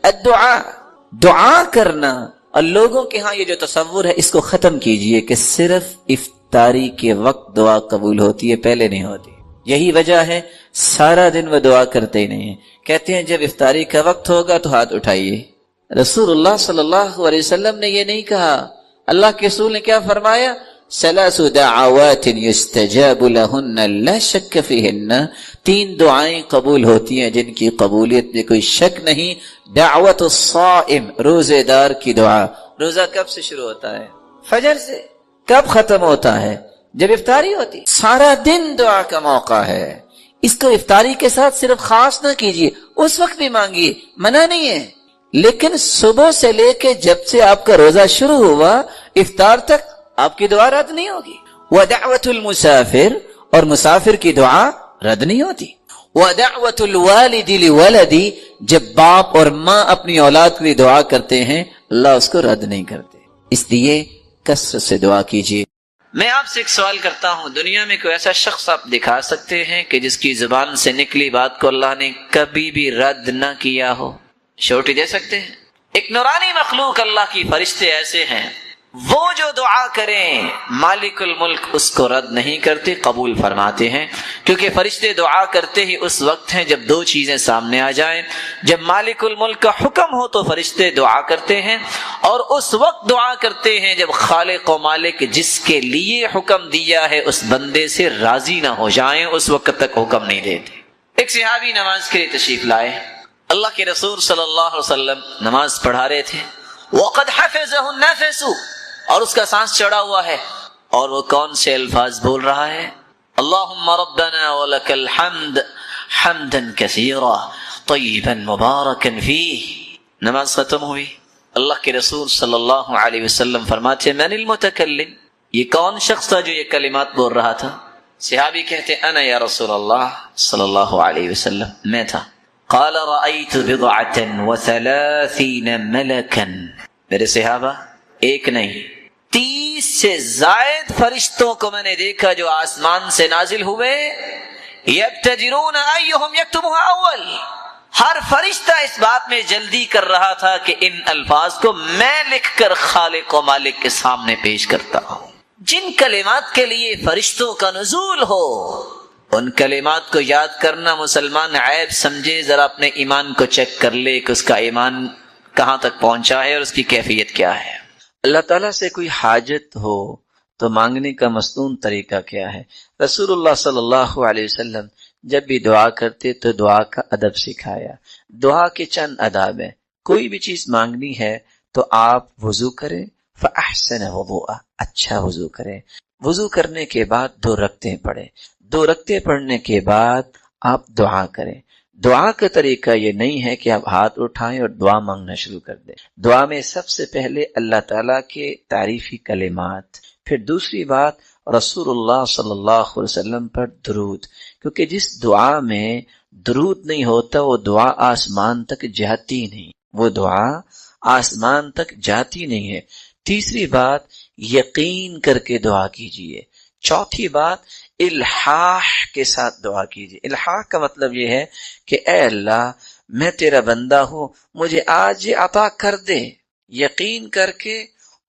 الدعاء، دعا کرنا. اور لوگوں کے ہاں یہ جو تصور ہے اس کو ختم کیجئے کہ صرف افطاری کے وقت دعا قبول ہوتی ہے، پہلے نہیں ہوتی. یہی وجہ ہے سارا دن وہ دعا کرتے ہی نہیں ہیں. کہتے ہیں جب افطاری کا وقت ہوگا تو ہاتھ اٹھائیے. رسول اللہ صلی اللہ علیہ وسلم نے یہ نہیں کہا. اللہ کے رسول نے کیا فرمایا؟ ثلاث دعوات یستجاب لہن لا شک فیہن، 3 دعائیں قبول ہوتی ہیں جن کی قبولیت میں کوئی شک نہیں. دعوت الصائم، روزے دار کی دعا. روزہ کب سے شروع ہوتا ہے؟ فجر سے. کب ختم ہوتا ہے؟ جب افطاری ہوتی. سارا دن دعا کا موقع ہے. اس کو افطاری کے ساتھ صرف خاص نہ کیجیے، اس وقت بھی مانگیے، منع نہیں ہے، لیکن صبح سے لے کے جب سے آپ کا روزہ شروع ہوا افطار تک آپ کی دعا رد نہیں ہوگی. ودعوت المسافر، اور مسافر کی دعا رد نہیں ہوتی. ودعوت الوالد لولدی، جب باپ اور ماں اپنی اولاد کے لیے دعا کرتے ہیں اللہ اس کو رد نہیں کرتے. اس لیے کثرت سے دعا کیجیے. میں آپ سے ایک سوال کرتا ہوں، دنیا میں کوئی ایسا شخص آپ دکھا سکتے ہیں کہ جس کی زبان سے نکلی بات کو اللہ نے کبھی بھی رد نہ کیا ہو؟ شورٹی دے سکتے ہیں؟ ایک نورانی مخلوق اللہ کی فرشتے ایسے ہیں، وہ جو دعا کریں مالک الملک اس کو رد نہیں کرتے، قبول فرماتے ہیں. کیونکہ فرشتے دعا کرتے ہی اس وقت ہیں جب 2 چیزیں سامنے آ جائیں. جب مالک الملک کا حکم ہو تو فرشتے دعا کرتے ہیں، اور اس وقت دعا کرتے ہیں جب خالق و مالک جس کے لیے حکم دیا ہے اس بندے سے راضی نہ ہو جائیں، اس وقت تک حکم نہیں دیتے. ایک صحابی نماز کے لیے تشریف لائے. اللہ کے رسول صلی اللہ علیہ وسلم نماز پڑھا رہے تھے. وَقَدْ حَفِظَهُ النَّفَسُ، اور اس کا سانس چڑھا ہوا ہے، اور وہ کون سے الفاظ بول رہا ہے؟ اللہم ربنا ولک الحمد حمدا کثیرا طیبا مبارکا فیہ. نماز ختم ہوئی. اللہ کے رسول صلی اللہ علیہ وسلم فرماتے من المتکلم، یہ کون شخص تھا جو یہ کلمات بول رہا تھا؟ صحابی کہتے انا یا رسول اللہ صلی اللہ علیہ وسلم، میں تھا. قال رأيت بضعة وثلاثين ملكا، میرے صحابہ ایک نہیں 30 سے زائد فرشتوں کو میں نے دیکھا جو آسمان سے نازل ہوئے. یبتدرون ایہم یکتبها اول، ہر فرشتہ اس بات میں جلدی کر رہا تھا کہ ان الفاظ کو میں لکھ کر خالق و مالک کے سامنے پیش کرتا ہوں. جن کلمات کے لیے فرشتوں کا نزول ہو ان کلمات کو یاد کرنا مسلمان عیب سمجھے. ذرا اپنے ایمان کو چیک کر لے کہ اس کا ایمان کہاں تک پہنچا ہے اور اس کی کیفیت کیا ہے. اللہ تعالیٰ سے کوئی حاجت ہو تو مانگنے کا مصنون طریقہ کیا ہے؟ رسول اللہ صلی اللہ علیہ وسلم جب بھی دعا کرتے تو دعا کا ادب سکھایا. دعا کے چند آداب ہیں. کوئی بھی چیز مانگنی ہے تو آپ وضو کریں، فاحسن وضوء، اچھا وضو کریں. وضو کرنے کے بعد 2 رکعتیں پڑھیں. 2 رکعتیں پڑھنے کے بعد آپ دعا کریں. دعا کا طریقہ یہ نہیں ہے کہ آپ ہاتھ اٹھائیں اور دعا مانگنا شروع کر دیں. دعا میں سب سے پہلے اللہ تعالیٰ کے تعریفی کلمات، پھر دوسری بات رسول اللہ صلی اللہ علیہ وسلم پر درود، کیونکہ جس دعا میں درود نہیں ہوتا وہ دعا آسمان تک جاتی نہیں، وہ دعا آسمان تک جاتی نہیں ہے. تیسری بات یقین کر کے دعا کیجئے. چوتھی بات الحاح کے ساتھ دعا کیجیے. الحاح کا مطلب یہ ہے کہ اے اللہ میں تیرا بندہ ہوں، مجھے آج یہ عطا کر دے. یقین کر کے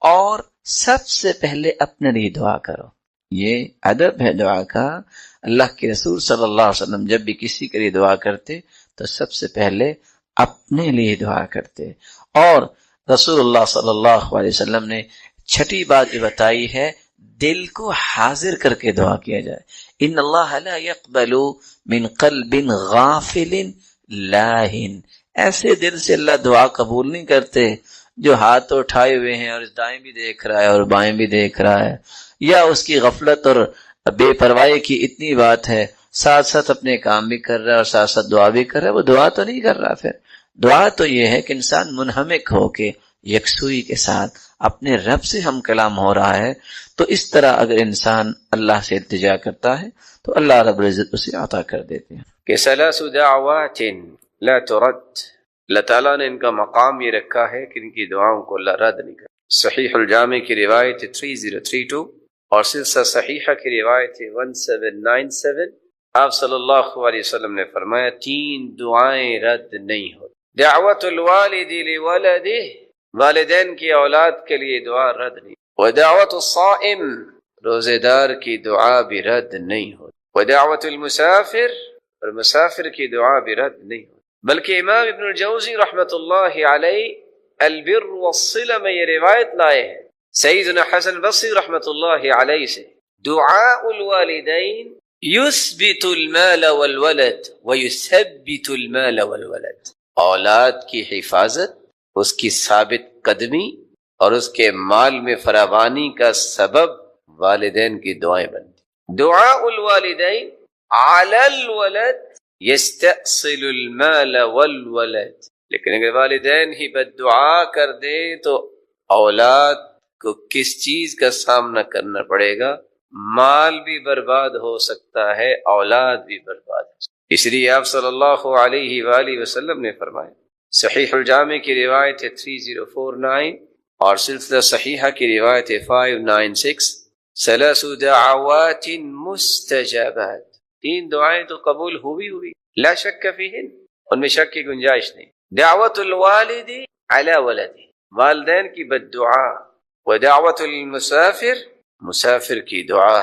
اور سب سے پہلے اپنے لیے دعا کرو. یہ ادب ہے دعا کا. اللہ کے رسول صلی اللہ علیہ وسلم جب بھی کسی کے لیے دعا کرتے تو سب سے پہلے اپنے لیے دعا کرتے. اور رسول اللہ صلی اللہ علیہ وسلم نے چھٹی بات یہ بتائی ہے دل کو حاضر کر کے دعا کیا جائے. ان اللہ لا يقبل من قلب غافل لاہن، ایسے دل سے اللہ دعا قبول نہیں کرتے جو ہاتھ اٹھائے ہوئے ہیں اور دائیں بھی دیکھ رہا ہے اور بائیں بھی دیکھ رہا ہے، یا اس کی غفلت اور بے پرواہی کی اتنی بات ہے ساتھ ساتھ اپنے کام بھی کر رہا ہے اور ساتھ ساتھ دعا بھی کر رہا ہے. وہ دعا تو نہیں کر رہا. پھر دعا تو یہ ہے کہ انسان منہمک ہو کے یکسوئی کے ساتھ اپنے رب سے ہم کلام ہو رہا ہے. تو اس طرح اگر انسان اللہ سے التجا کرتا ہے تو اللہ رب العزت اسے عطا کر دیتے ہیں. کہ ثلاث دعوات لا ترد، اللہ تعالیٰ نے ان کا مقام یہ رکھا ہے کہ ان کی دعاؤں کو اللہ رد نہیں کرتا. صحیح الجامع کی روایت 3032 اور سلسلہ صحیحہ کی روایت 1797. آپ صلی اللہ علیہ وسلم نے فرمایا 3 دعائیں رد نہیں ہوتی. دعوت الوالد لولده، والدین کی اولاد کے لیے دعا رد نہیں، ودعوت الصائم، روزے دار کی دعا بھی رد نہیں ہوتی، ودعوت المسافر، اور مسافر کی دعا بھی رد نہیں ہوتی۔ بلکہ امام ابن الجوزی رحمۃ اللہ علیہ البر والصلہ میں یہ روایت لائے ہیں سیدنا حسن بصری رحمۃ اللہ علیہ سے، دعاء الوالدین یثبت المال والولد ویثبت المال والولد، اولاد کی حفاظت، اس کی ثابت قدمی اور اس کے مال میں فراوانی کا سبب والدین کی دعائیں بنتی۔ دعاء الوالدین علی الولد یستأصل المال والولد، لیکن اگر والدین ہی بد دعا کر دیں تو اولاد کو کس چیز کا سامنا کرنا پڑے گا؟ مال بھی برباد ہو سکتا ہے، اولاد بھی برباد ہو سکتا ہے۔ اس لیے آپ صلی اللہ علیہ وآلہ وسلم نے فرمایا، صحیح الجامع کی روایت ہے 3049 اور سلسلہ صحیحہ کی روایت ہے 596، ثلاث دعوات مستجابات، تین دعائیں تو قبول ہوئی لا شک فیہن، ان میں شک کی گنجائش نہیں۔ دعوت الوالد علی ولدہ، والدین کی بد دعا، ودعوت المسافر، مسافر کی دعا،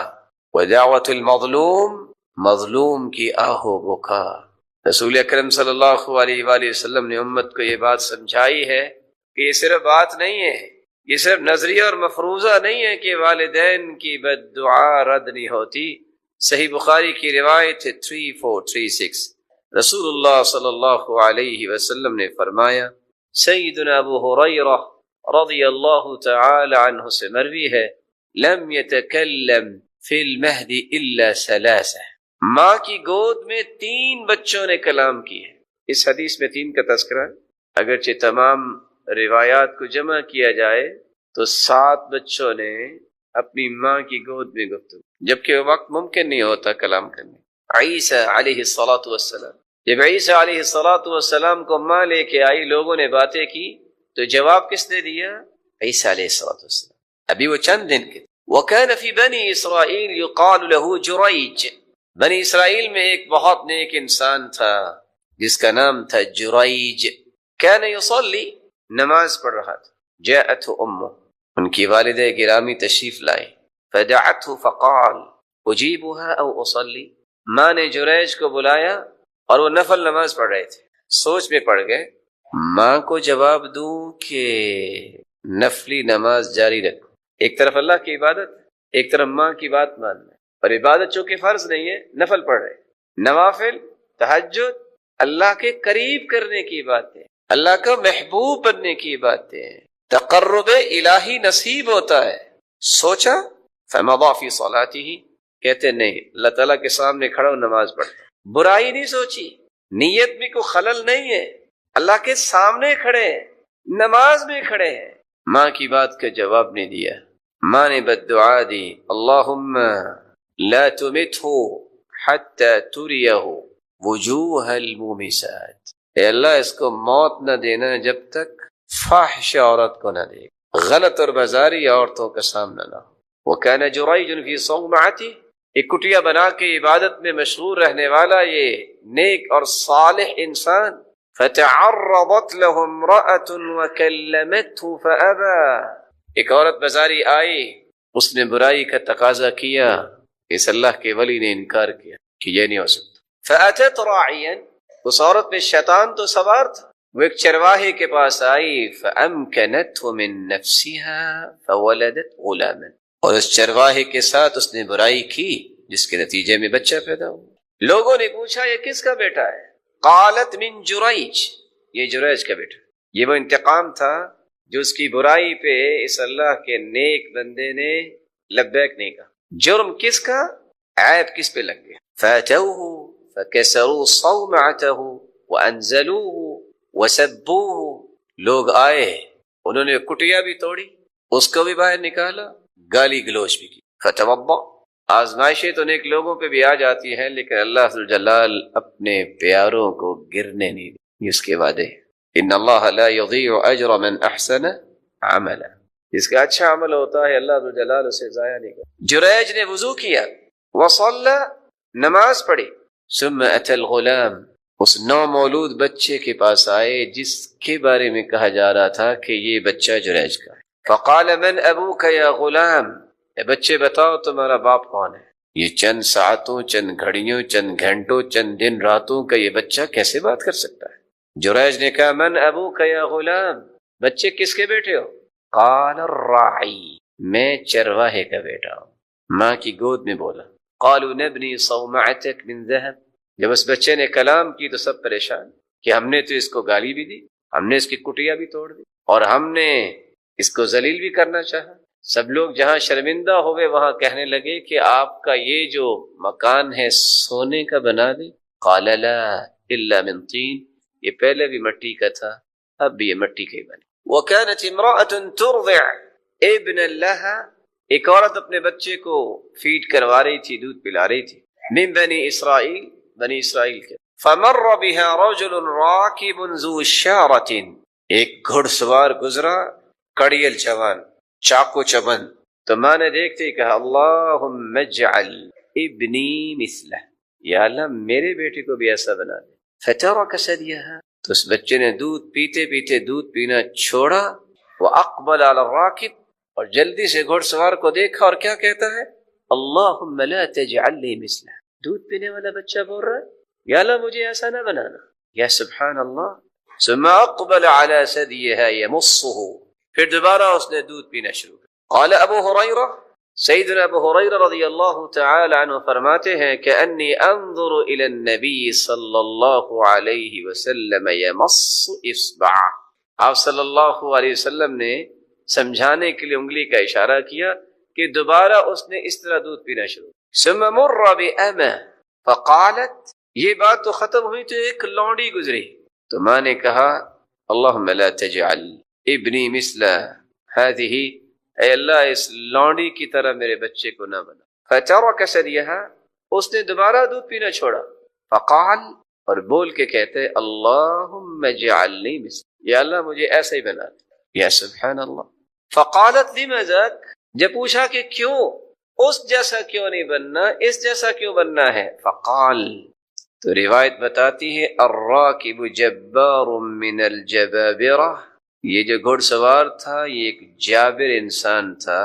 ودعوت المظلوم، مظلوم کی آہ و بکا۔ رسول اکرم صلی اللہ علیہ وآلہ وسلم نے امت کو یہ بات سمجھائی ہے کہ یہ صرف بات نہیں ہے، یہ صرف نظریہ اور مفروضہ نہیں ہے کہ والدین کی بد دعا رد نہیں ہوتی۔ صحیح بخاری کی روایت ہے 3436، رسول اللہ صلی اللہ علیہ وسلم نے فرمایا، سیدنا ابو ہریرہ رضی اللہ تعالی عنہ سے مروی ہے، لم یتکلم فی المہد الا ثلاثہ، ماں کی گود میں 3 بچوں نے کلام کی ہے۔ اس حدیث میں 3 کا تذکرہ ہے، اگرچہ تمام روایات کو جمع کیا جائے تو 7 بچوں نے اپنی ماں کی گود میں گفتگو، جبکہ وہ وقت ممکن نہیں ہوتا کلام کرنے۔ عیسیٰ علیہ الصلاۃ والسلام، جب عیسیٰ علیہ الصلاۃ والسلام کو ماں لے کے آئی، لوگوں نے باتیں کی تو جواب کس نے دیا؟ عیسیٰ علیہ الصلاۃ والسلام، ابھی وہ چند دن کے۔ وَكَانَ فِي بَنِي إِسْرَائِيلَ يُقَالُ لَهُ جُرَيْج، بنی اسرائیل میں ایک بہت نیک انسان تھا جس کا نام تھا جریج، كان يصلي، نماز پڑھ رہا تھا، جاءته امه، ان کی والدہ گرامی تشریف لائے، فدعته فقال اجیبها او اصلی، ماں نے جریج کو بلایا اور وہ نفل نماز پڑھ رہے تھے، سوچ میں پڑ گئے ماں کو جواب دوں کہ نفلی نماز جاری رکھوں، ایک طرف اللہ کی عبادت، ایک طرف ماں کی بات ماننا، اور عبادت چونکہ فرض نہیں ہے نفل پڑھ رہے، نوافل تہجد اللہ کے قریب کرنے کی باتیں، اللہ کا محبوب بننے کی باتیں، تقرب الہی نصیب ہوتا ہے۔ سوچا فمضى في صلاته، کہتے نہیں اللہ تعالیٰ کے سامنے کھڑا ہو نماز پڑھتا، برائی نہیں سوچی، نیت میں کوئی خلل نہیں ہے، اللہ کے سامنے کھڑے ہیں، نماز میں کھڑے ہیں، ماں کی بات کا جواب نہیں دیا، ماں نے بد دعا دی، اللہم لا تمته حتى تريه وجوه المومسات، اے اللہ اس کو موت نہ دینا جب تک فاحش عورت کو نہ دے، غلط اور بازاری عورتوں کا سامنا نہ ہو۔ وَكَانَ جُرَيْجٌ فِي صَوْمَعَتِهِ، ایک کٹیا بنا کے عبادت میں مشغول رہنے والا یہ نیک اور صالح انسان، فَتَعَرَّضَتْ لَهُ امْرَأَةٌ وَكَلَّمَتْهُ فَأَبَى، ایک عورت بازاری آئی، اس نے برائی کا تقاضا کیا، اس اللہ کے ولی نے انکار کیا کہ یہ نہیں ہو سکتا۔ فَأَتَتْ رَاعِيًا، اس عورت میں شیطان تو سوار تھا، وہ ایک چرواہے کے پاس آئی، فَأَمْكَنَتْهُ مِن نَفْسِهَا فَوَلَدَتْ غُلَامًا، اور اس چرواہے کے ساتھ اس نے برائی کی جس کے نتیجے میں بچہ پیدا ہوا۔ لوگوں نے پوچھا یہ کس کا بیٹا ہے؟ قالت من جریج، یہ جریج کا بیٹا۔ یہ وہ انتقام تھا جو اس کی برائی پہ اس اللہ کے نیک بندے نے لبیک نہیں کہا۔ جرم کس کا؟ عیب کس پہ لگ گیا؟ فاتوه فكسروا صومعته وانزلوه وسبوه، لوگ آئے انہوں نے کٹیا بھی توڑی، اس کو بھی باہر نکالا، گالی گلوچ بھی کی۔ فتوضا، آزمائشیں تو نیک لوگوں پہ بھی آ جاتی ہیں لیکن اللہ ذوالجلال اپنے پیاروں کو گرنے نہیں دے، اس کے وعدے، ان اللہ لا یضیع اجر من احسن عملا، جس کا اچھا عمل ہوتا ہے اللہ ذوالجلال اسے ضائع نہیں کرتا۔ جریج نے وضو کیا، وصلی، نماز پڑھی، ثم اتى الغلام، اس نو مولود بچے کے پاس آئے جس کے بارے میں کہا جا رہا تھا کہ یہ بچہ جریج کا ہے. فقال من ابوک یا غلام، اے بچے بتاؤ تمہارا باپ کون ہے؟ یہ چند ساعتوں، چند گھڑیوں، چند گھنٹوں، چند دن راتوں کا یہ بچہ کیسے بات کر سکتا ہے؟ جریج نے کہا من ابوک یا غلام، بچے کس کے بیٹے ہو؟ قال الراعی، میں چرواہے کا بیٹا ہوں. ماں کی گود میں بولا. قالوا نبنی صومعتک من ذهب، جب اس بچے نے کلام کی تو سب پریشان کہ ہم نے تو اس کو گالی بھی دی، ہم نے اس کی کٹیا بھی توڑ دی، اور ہم نے اس کو ذلیل بھی کرنا چاہا. سب لوگ جہاں شرمندہ ہوئے وہاں کہنے لگے کہ آپ کا یہ جو مکان ہے سونے کا بنا دیں. قال لا الا من طین، یہ پہلے بھی مٹی کا تھا، اب بھی یہ مٹی کا ہی بنے. وكانت امرأة ترضع ابن لها، ایک عورت اپنے بچے کو فیڈ کروا رہی تھی، دودھ پلا رہی تھی. من بنی اسرائیل، بنی اسرائیل کے. فمر بها رجل راكب ذو شارة، ایک گھڑ سوار گزرا، کڑیل جوان، چاقو چبند. تو ماں نے دیکھتے ہی کہا اللہم اجعل ابنی مثلہ، یا اللہ میرے بیٹے کو بھی ایسا بنا دے. فترک ثدیها، تو اس بچے نے دودھ پیتے پیتے دودھ پینا چھوڑا. وَأَقْبَلَ عَلَى الرَّاكِبِ، اور جلدی سے گھڑ سوار کو دیکھا اور کیا کہتا ہے؟ اللہم لا تجعلنی مثلہ، دودھ پینے والا بچہ بول رہا ہے یا اللہ مجھے ایسا نہ بنانا. یا سبحان اللہ. ثم اقبل على ثديها يمصه، پھر دوبارہ اس نے دودھ پینا شروع کیا. قال ابو ہریرہ، سیدنا ابو ہریرہ رضی اللہ تعالی عنہ فرماتے ہیں کہ انی انظر الى النبی صلی اللہ علیہ وسلم یمص اصبع، آپ صلی اللہ علیہ وسلم نے سمجھانے کے لیے انگلی کا اشارہ کیا کہ دوبارہ اس نے اس طرح دودھ پینا شروع. ثم مر بأمہ فقالت، یہ بات تو ختم ہوئی تو ایک لونڈی گزری. تو ماں نے کہا اللہم لا تجعل ابنی مثل هذه، اے اللہ اس لونڈی کی طرح میرے بچے کو نہ بنا. فترک ثدیها، اس نے دوبارہ دودھ پینا چھوڑا. فقال، اور بول کے کہتے اللہم اجعلنی مثل، یا اللہ مجھے ایسا ہی بنا دے. یا سبحان اللہ. فقالت لما ذاک، جب پوچھا کہ کیوں، اس جیسا کیوں نہیں بننا، اس جیسا کیوں بننا ہے؟ فقال، تو روایت بتاتی ہے الراکب جبار من الجبابرہ، یہ جو گھڑ سوار تھا یہ ایک جابر انسان تھا،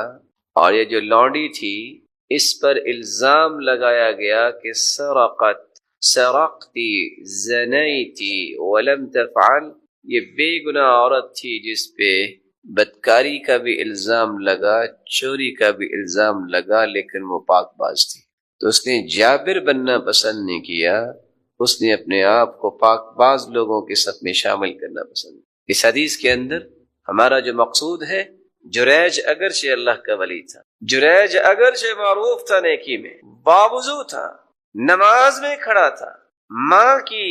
اور یہ جو لونڈی تھی اس پر الزام لگایا گیا کہ سرقتی زنیتی ولم تفعل، یہ بے گناہ عورت تھی جس پہ بدکاری کا بھی الزام لگا، چوری کا بھی الزام لگا، لیکن وہ پاک باز تھی. تو اس نے جابر بننا پسند نہیں کیا، اس نے اپنے آپ کو پاک باز لوگوں کے صف میں شامل کرنا پسند. اس حدیث کے اندر ہمارا جو مقصود ہے، جریج اگرچہ اللہ کا ولی تھا، جریج اگرچہ معروف تھا نیکی میں، باوضو تھا، نماز میں کھڑا تھا، ماں کی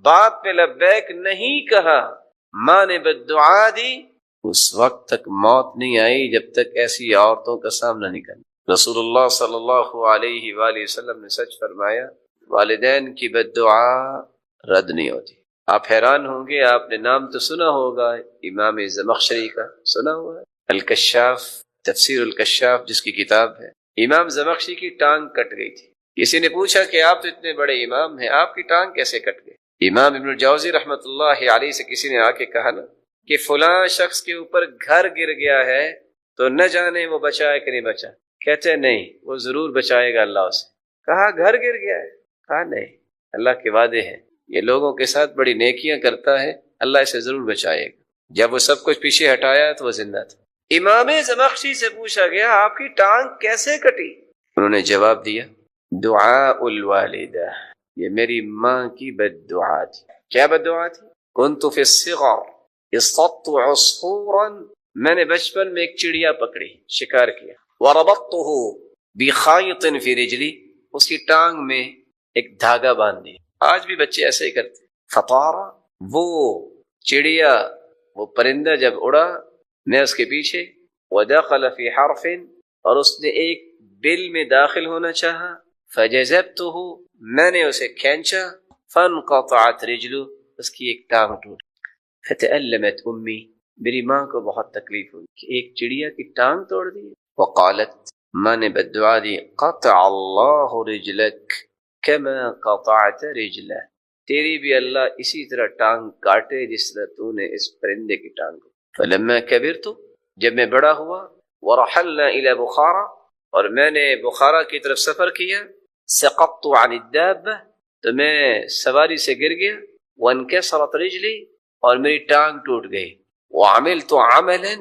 بات پہ لبیک نہیں کہا، ماں نے بددعا دی، اس وقت تک موت نہیں آئی جب تک ایسی عورتوں کا سامنا نہیں کرنا. رسول اللہ صلی اللہ علیہ وآلہ وسلم نے سچ فرمایا، والدین کی بددعا رد نہیں ہوتی. آپ حیران ہوں گے، آپ نے نام تو سنا ہوگا امام زمخشری کا، سنا ہوا ہے الکشاف، تفسیر الکشاف جس کی کتاب ہے. امام زمخشری کی ٹانگ کٹ گئی تھی. کسی نے پوچھا کہ آپ تو اتنے بڑے امام ہیں، آپ کی ٹانگ کیسے کٹ گئی؟ امام ابن الجوزی رحمۃ اللہ علیہ سے کسی نے آ کے کہا نا کہ فلاں شخص کے اوپر گھر گر گیا ہے تو نہ جانے وہ بچائے کہ نہیں بچا. کہتے نہیں، وہ ضرور بچائے گا اللہ اسے. کہا گھر گر گیا ہے؟ کہا نہیں، اللہ کے وعدے ہیں، یہ لوگوں کے ساتھ بڑی نیکیاں کرتا ہے، اللہ اسے ضرور بچائے گا. جب وہ سب کچھ پیچھے ہٹایا تو وہ زندہ تھا. امام زمخشری سے پوچھا گیا آپ کی ٹانگ کیسے کٹی؟ انہوں نے جواب دیا دعاء الوالدہ، یہ میری ماں کی بد دعا تھی. کیا بد دعا تھی؟ کنت فی الصغر اصطدت عصفورا، میں نے بچپن میں ایک چڑیا پکڑی، شکار کیا. وربطته بخایط فی رجلی، اس کی ٹانگ میں ایک دھاگا باندھ دیا. آج بھی بچے ایسے ہی کرتے. فطارا، وہ چڑیا، وہ پرندہ جب اڑا میں اس کے پیچھے، ودخل فی حرف، اور اس نے ایک بل میں داخل ہونا چاہا، فجذبته، میں نے اسے کھینچا، فانقطعت رجلو، اس کی ایک ٹانگ ٹوٹ. فتألمت امی، میری ماں کو بہت تکلیف ہوئی کہ ایک چڑیا کی ٹانگ توڑ دی. وقالت، ماں نے بددعا دی قطع اللہ رجلک کما قطعت رجلہ، تیری بھی اللہ اسی طرح ٹانگ کاٹے جس طرح تو نے اس پرندے کی ٹانگ کو. فلما کبرت، جب میں بڑا ہوا، ورحلنا الى بخارا، اور میں نے بخارا کی طرف سفر کیا، سقطت عن الدابة، تو میں سواری سے گر گیا، وانکسرت رجلی، اور میری ٹانگ ٹوٹ گئی، وعملت عملا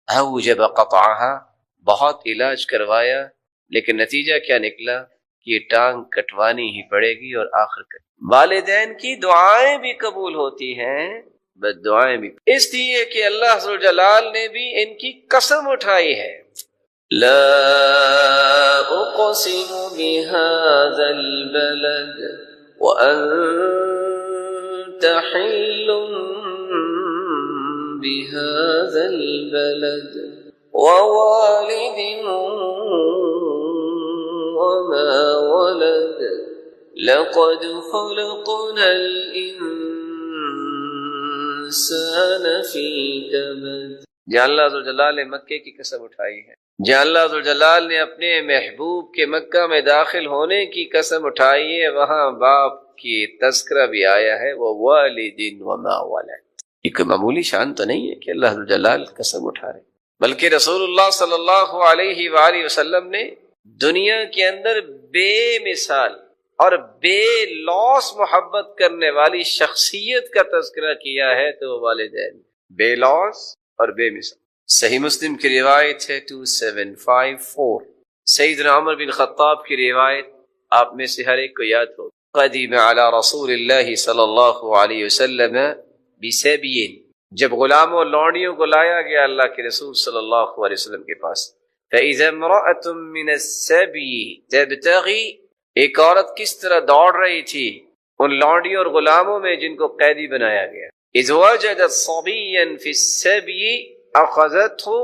اوجب قطعها، بہت علاج کروایا لیکن نتیجہ کیا نکلا کہ یہ ٹانگ کٹوانی ہی پڑے گی. اور آخر والدین کی دعائیں بھی قبول ہوتی ہیں، بد دعائیں بھی، اس لیے کہ اللہ ذو الجلال نے بھی ان کی قسم اٹھائی ہے. لا اقسم بهذا البلد وانت حل بهذا البلد ووالد وما ولد لقد خلقنا الانسان في كبد. جہاں اللہ ذو الجلال نے مکے کی قسم اٹھائی ہے، جہاں اللہ ذو الجلال نے اپنے محبوب کے مکہ میں داخل ہونے کی قسم اٹھائی ہے، وہاں باپ کی تذکرہ بھی آیا ہے، وہ والد وما ولد. یہ کوئی معمولی شان تو نہیں ہے کہ اللہ ذو الجلال قسم اٹھا رہے، بلکہ رسول اللہ صلی اللہ علیہ وآلہ وسلم نے دنیا کے اندر بے مثال اور بے لوس محبت کرنے والی شخصیت کا تذکرہ کیا ہے تو وہ والدین، بے لوس اور بے مثال. صحیح مسلم کی روایت ہے 2754، سیدنا عمر بن خطاب کی روایت آپ میں سے ہر ایک کو یاد ہو. قدم علی رسول اللہ صلی اللہ علیہ وسلم بسبیین، جب غلاموں اور لونڈیوں کو لایا گیا اللہ کے رسول صلی اللہ علیہ وسلم کے پاس. فَإِذَا امْرَأَةٌ مِّنَ السَّبْيِ تَبْتَغِي، ایک عورت کس طرح دوڑ رہی تھی ان لونڈیوں اور غلاموں میں جن کو قیدی بنایا گیا. إِذْ وَجَدَتْ صَبِيًّا فِي السَّبْيِ أَخَذَتْهُ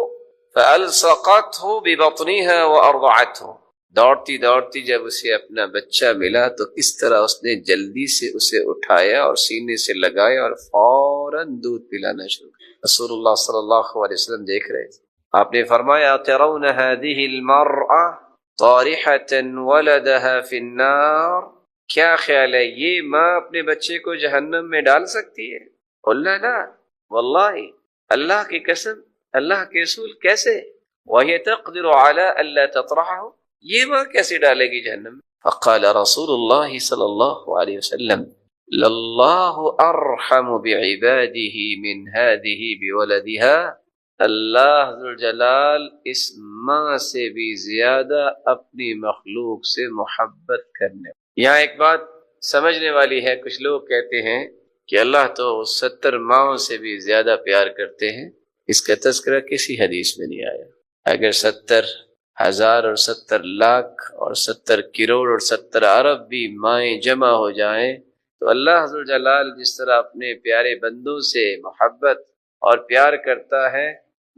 فَأَلْصَقَتْهُ بِبَطْنِهَا وَأَرْضَعَتْهُ، دوڑتی دوڑتی جب اسے اپنا بچہ ملا تو کس طرح اس نے جلدی سے اسے اٹھایا اور سینے سے لگایا اور فوراً دودھ پلانا شروع کیا. رسول اللہ صلی اللہ علیہ وسلم دیکھ رہے تھے. آپ نے فرمایا ترون هذه المرأة طارحة ولدها في النار، کیا خیال ہے یہ ماں اپنے بچے کو جہنم میں ڈال سکتی ہے؟ قلنا لا واللہ، اللہ کی قسم، اللہ کے رسول کیسے؟ وهي تقدر على الا تطرحه، یہ ماں کیسے ڈالے گی جہنم میں؟ فقال رسول اللہ صلی اللہ علیہ وسلم للہ ارحم بعباده من هذه بولدها، اللہ ذوالجلال اس ماں سے بھی زیادہ اپنی مخلوق سے محبت کرنے. یہاں ایک بات سمجھنے والی ہے، کچھ لوگ کہتے ہیں کہ اللہ تو 70 ماؤں سے بھی زیادہ پیار کرتے ہیں. اس کا تذکرہ کسی حدیث میں نہیں آیا. اگر 70,000 اور 70 لاکھ اور 70 کروڑ اور 70 ارب بھی مائیں جمع ہو جائیں تو اللہ ذوالجلال جس طرح اپنے پیارے بندوں سے محبت اور پیار کرتا ہے،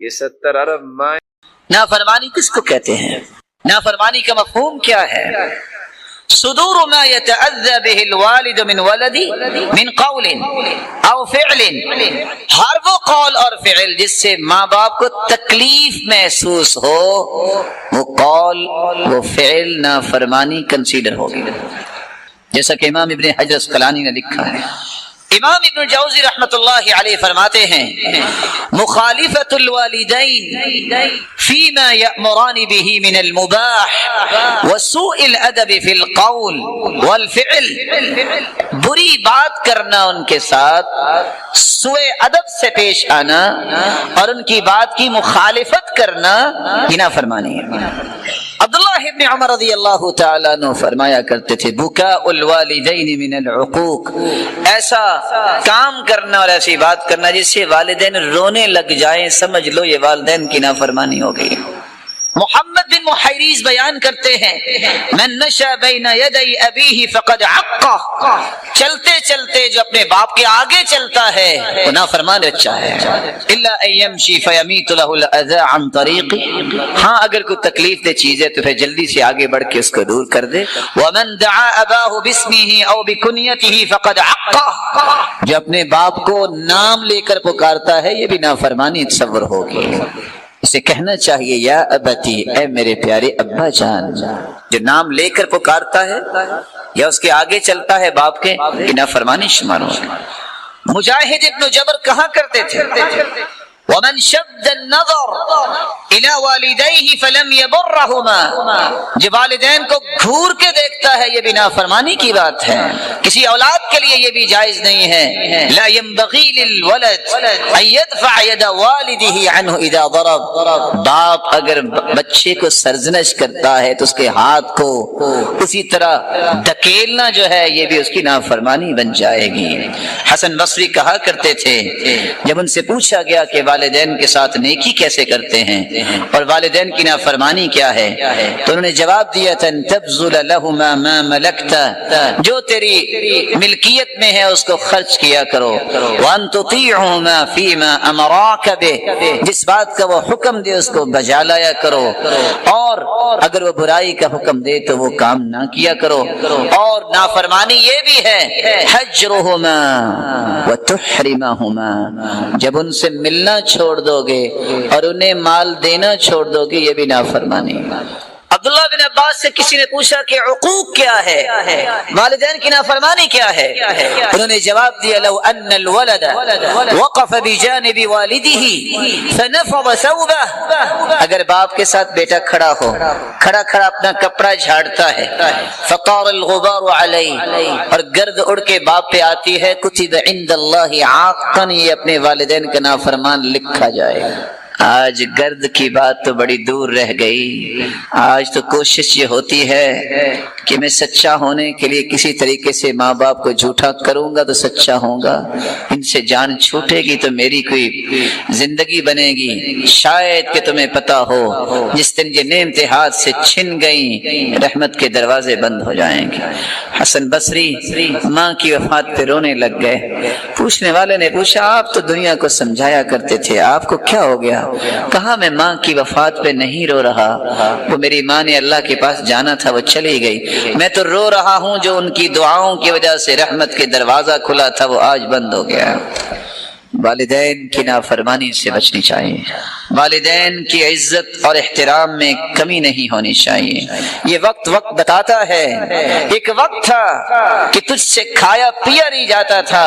یہ 70 ارب مائیں. نافرمانی کس کو کہتے ہیں؟ نافرمانی کا مفہوم کیا ہے؟ صدور ما يتأذى به الوالد من ولدی من قول او فعل، ہر وہ قول اور فعل جس سے ماں باپ کو تکلیف محسوس ہو، وہ قول وہ فعل نافرمانی کنسیڈر ہوگی. جیسا کہ امام ابن حجر اسقلانی نے لکھا ہے. امام ابن جوزی رحمت اللہ علیہ فرماتے ہیں مخالفت الوالدین فیما یأمران به من المباح وسوء الادب فی القول والفعل، بری بات کرنا ان کے ساتھ، سوء ادب سے پیش آنا اور ان کی بات کی مخالفت کرنا یہ نافرمانی ہے. عبداللہ ابن عمر رضی اللہ تعالیٰ عنہ فرمایا کرتے تھے بکاء الوالدین من العقوق، ایسا کام کرنا اور ایسی بات کرنا جس سے والدین رونے لگ جائیں، سمجھ لو یہ والدین کی نافرمانی ہو گئی. محمد بن محیریز بیان کرتے ہیں من مشى بین یدی ابیہ فقد عقہ، چلتے چلتے جو اپنے باپ کے آگے چلتا ہے وہ نافرمان بچہ ہے. الا ان یمشی فیمیت له الاذى عن طریق، ہاں اگر کوئی تکلیف دہ چیز ہے تو پھر جلدی سے آگے بڑھ کے اس کو دور کر دے. ومن دعا اباہ باسمہ او بکنیتہ فقد عقہ، جو اپنے باپ کو نام لے کر پکارتا ہے یہ بھی نافرمانی تصور ہوگی. اسے کہنا چاہیے یا ابتی، اے میرے پیارے ابا جان۔ جو نام لے کر پکارتا ہے یا اس کے آگے چلتا ہے باپ کے، کہ نافرمانی شمار ہوگا۔ مجاہد ابن جبر کہا کرتے تھے وَمَنْ شَدَّ النَّظَرَ إِلَى وَالِدَيْهِ فَلَمْ يَبُرَّهُمَا، جو والدین کو گھور کے دیکھتا ہے یہ بھی نافرمانی کی بات ہے۔ کسی اولاد کے لیے یہ بھی جائز نہیں ہے۔ لا ينبغي للولد ان يدفع يد والده عنه اذا ضرب، باپ اگر بچے کو سرزنش کرتا ہے تو اس کے ہاتھ کو اسی طرح دھکیلنا جو ہے یہ بھی اس کی نافرمانی بن جائے گی۔ حسن بصری کہا کرتے تھے جب ان سے پوچھا گیا کہ والدین کے ساتھ نیکی کیسے کرتے ہیں اور والدین کی نافرمانی کیا ہے، تو انہوں نے جواب دیا تھا تبذل لهما ما ملکت، جو تیری ملکیت میں ہے اس کو خرچ کیا کرو، وان تطیعهما فيما امراك به، جس بات کا وہ حکم دے اس کو بجا لایا کرو، اور اگر وہ برائی کا حکم دے تو وہ کام نہ کیا کرو۔ اور نافرمانی یہ بھی ہے حجرهما وتحرمهما، جب ان سے ملنا چھوڑ دو گے اور انہیں مال دینا چھوڑ دو گے یہ بھی نافرمانی۔ عبداللہ بن عباس سے کسی نے پوچھا کہ عقوق کیا ہے، والدین کی نافرمانی کیا ہے؟ انہوں نے جواب دیا لو ان الولد وقف بجانب والده فنفض ثوبه، اگر باپ کے ساتھ بیٹا کھڑا ہو، کھڑا کھڑا اپنا کپڑا جھاڑتا ہے، فقار الغبار علیہ، اور گرد اڑ کے باپ پہ آتی ہے، کتب عند اللہ عاقا، یہ اپنے والدین کا نافرمان لکھا جائے گا۔ آج گرد کی بات تو بڑی دور رہ گئی، آج تو کوشش یہ ہوتی ہے کہ میں سچا ہونے کے لیے کسی طریقے سے ماں باپ کو جھوٹا کروں گا تو سچا ہوں گا، ان سے جان چھوٹے گی تو میری کوئی زندگی بنے گی۔ شاید کہ تمہیں پتا ہو جس دن یہ نعمتیں ہاتھ سے چھن گئیں رحمت کے دروازے بند ہو جائیں گے۔ حسن بصری ماں کی وفات پہ رونے لگ گئے۔ پوچھنے والے نے پوچھا آپ تو دنیا کو سمجھایا کرتے تھے، آپ کو کیا ہو گیا؟ کہا میں ماں کی وفات پہ نہیں رو رہا، وہ میری ماں نے اللہ کے پاس جانا تھا وہ چلی گئی، میں تو رو رہا ہوں جو ان کی دعاؤں کی وجہ سے رحمت کے دروازہ کھلا تھا وہ آج بند ہو گیا۔ والدین کی نافرمانی سے بچنی چاہیے، والدین کی عزت اور احترام میں کمی نہیں ہونی چاہیے۔ یہ وقت بتاتا ہے، ایک وقت تھا کہ تجھ سے کھایا پیا نہیں جاتا تھا،